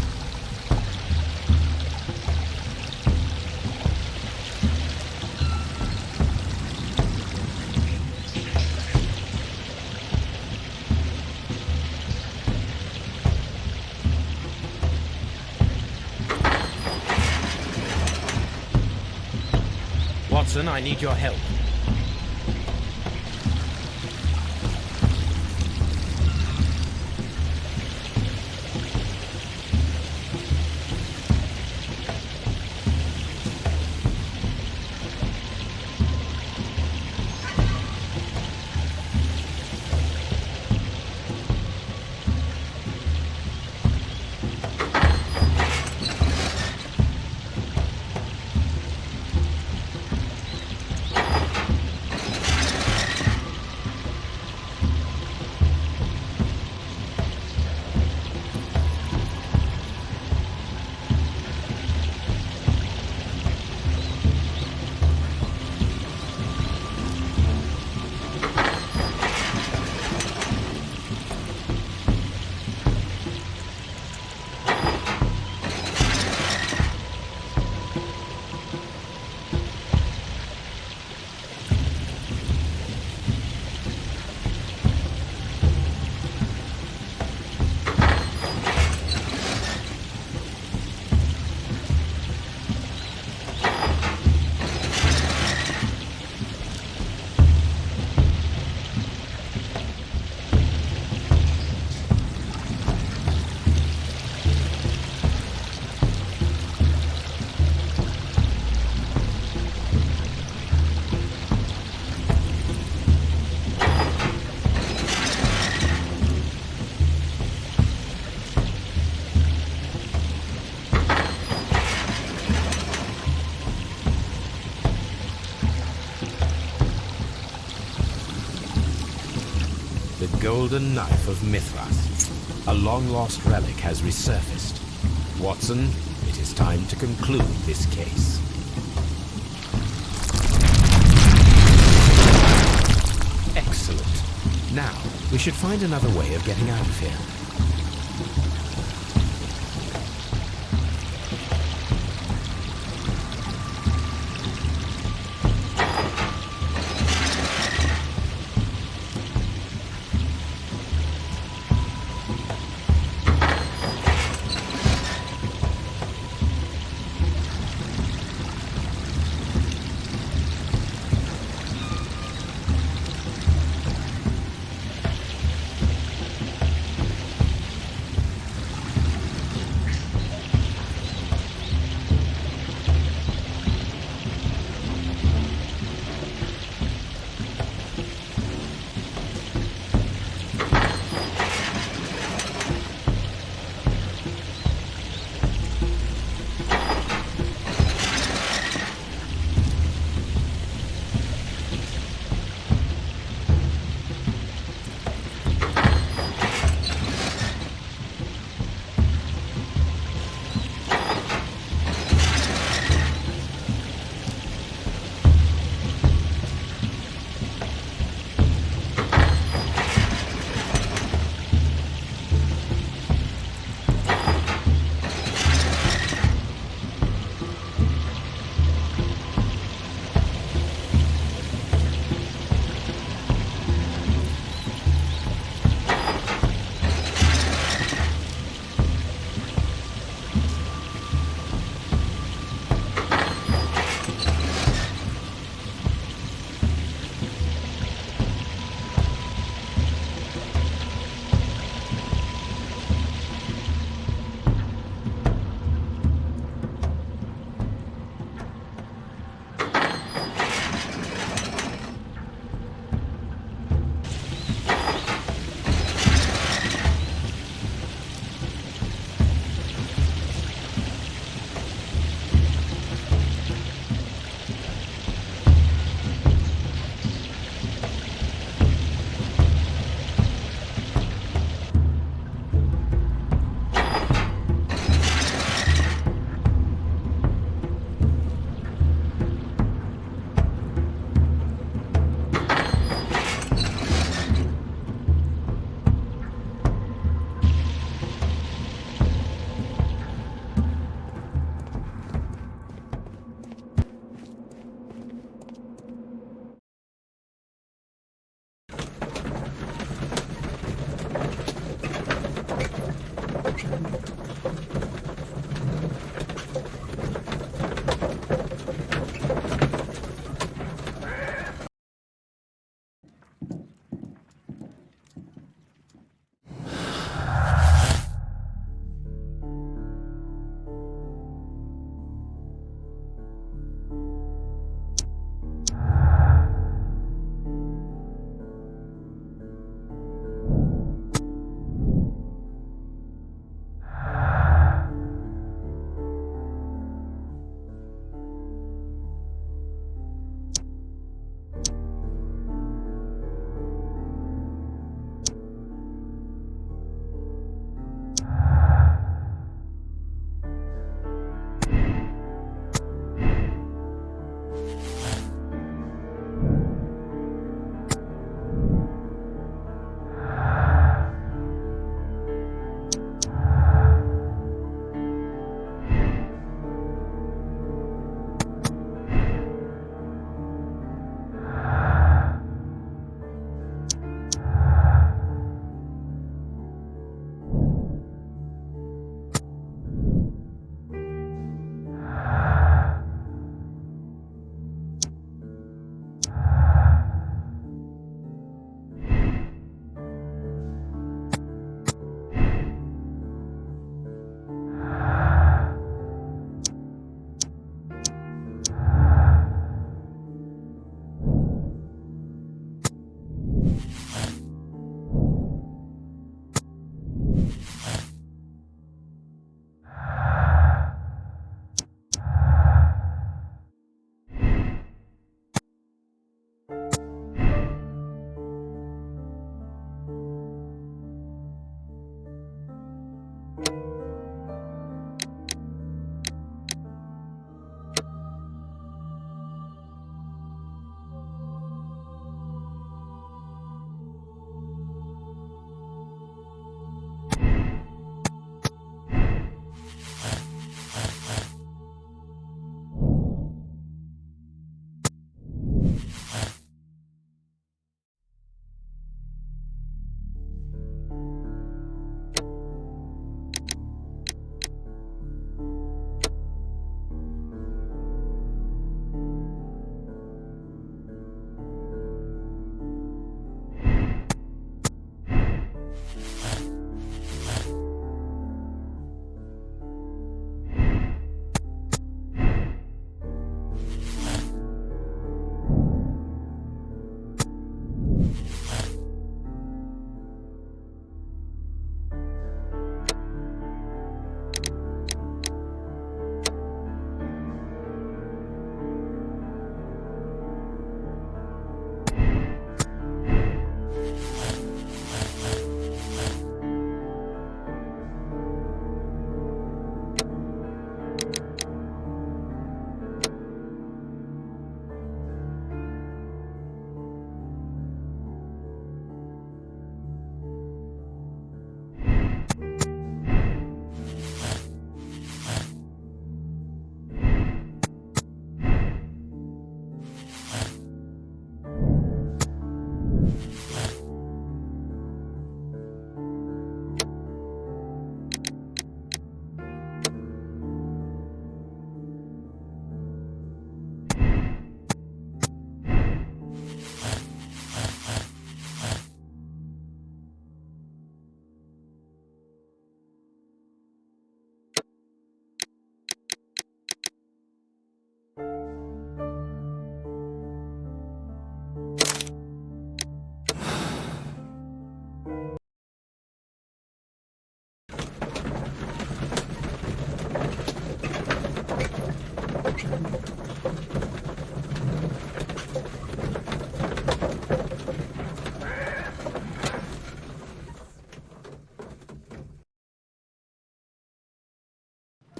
Watson, I need your help. The golden knife of Mithras. A long-lost relic has resurfaced. Watson, it is time to conclude this case. Excellent. Now, we should find another way of getting out of here.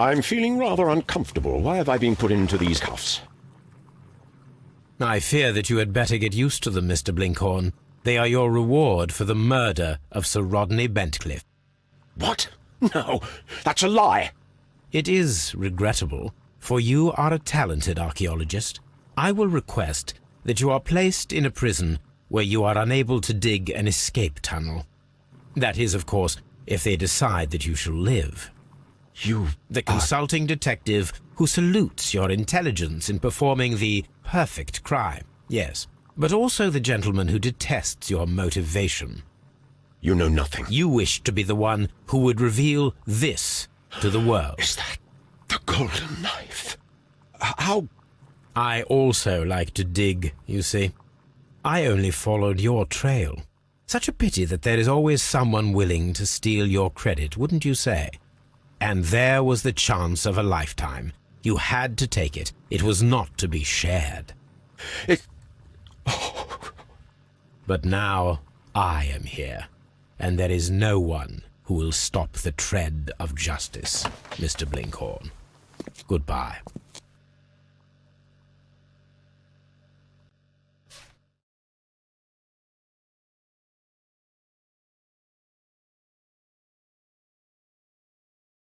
I'm feeling rather uncomfortable. Why have I been put into these cuffs? I fear that you had better get used to them, Mr. Blinkhorn. They are your reward for the murder of Sir Rodney Bentcliffe. What? No, that's a lie. It is regrettable, for you are a talented archaeologist. I will request that you are placed in a prison where you are unable to dig an escape tunnel. That is, of course, if they decide that you shall live. The consulting detective who salutes your intelligence in performing the perfect crime, yes, but also the gentleman who detests your motivation. You know nothing. You wish to be the one who would reveal this to the world. Is that the golden knife? How? I also like to dig, you see. I only followed your trail. Such a pity that there is always someone willing to steal your credit, wouldn't you say? And there was the chance of a lifetime. You had to take it. It was not to be shared. But now I am here, and there is no one who will stop the tread of justice, Mr. Blinkhorn. Goodbye.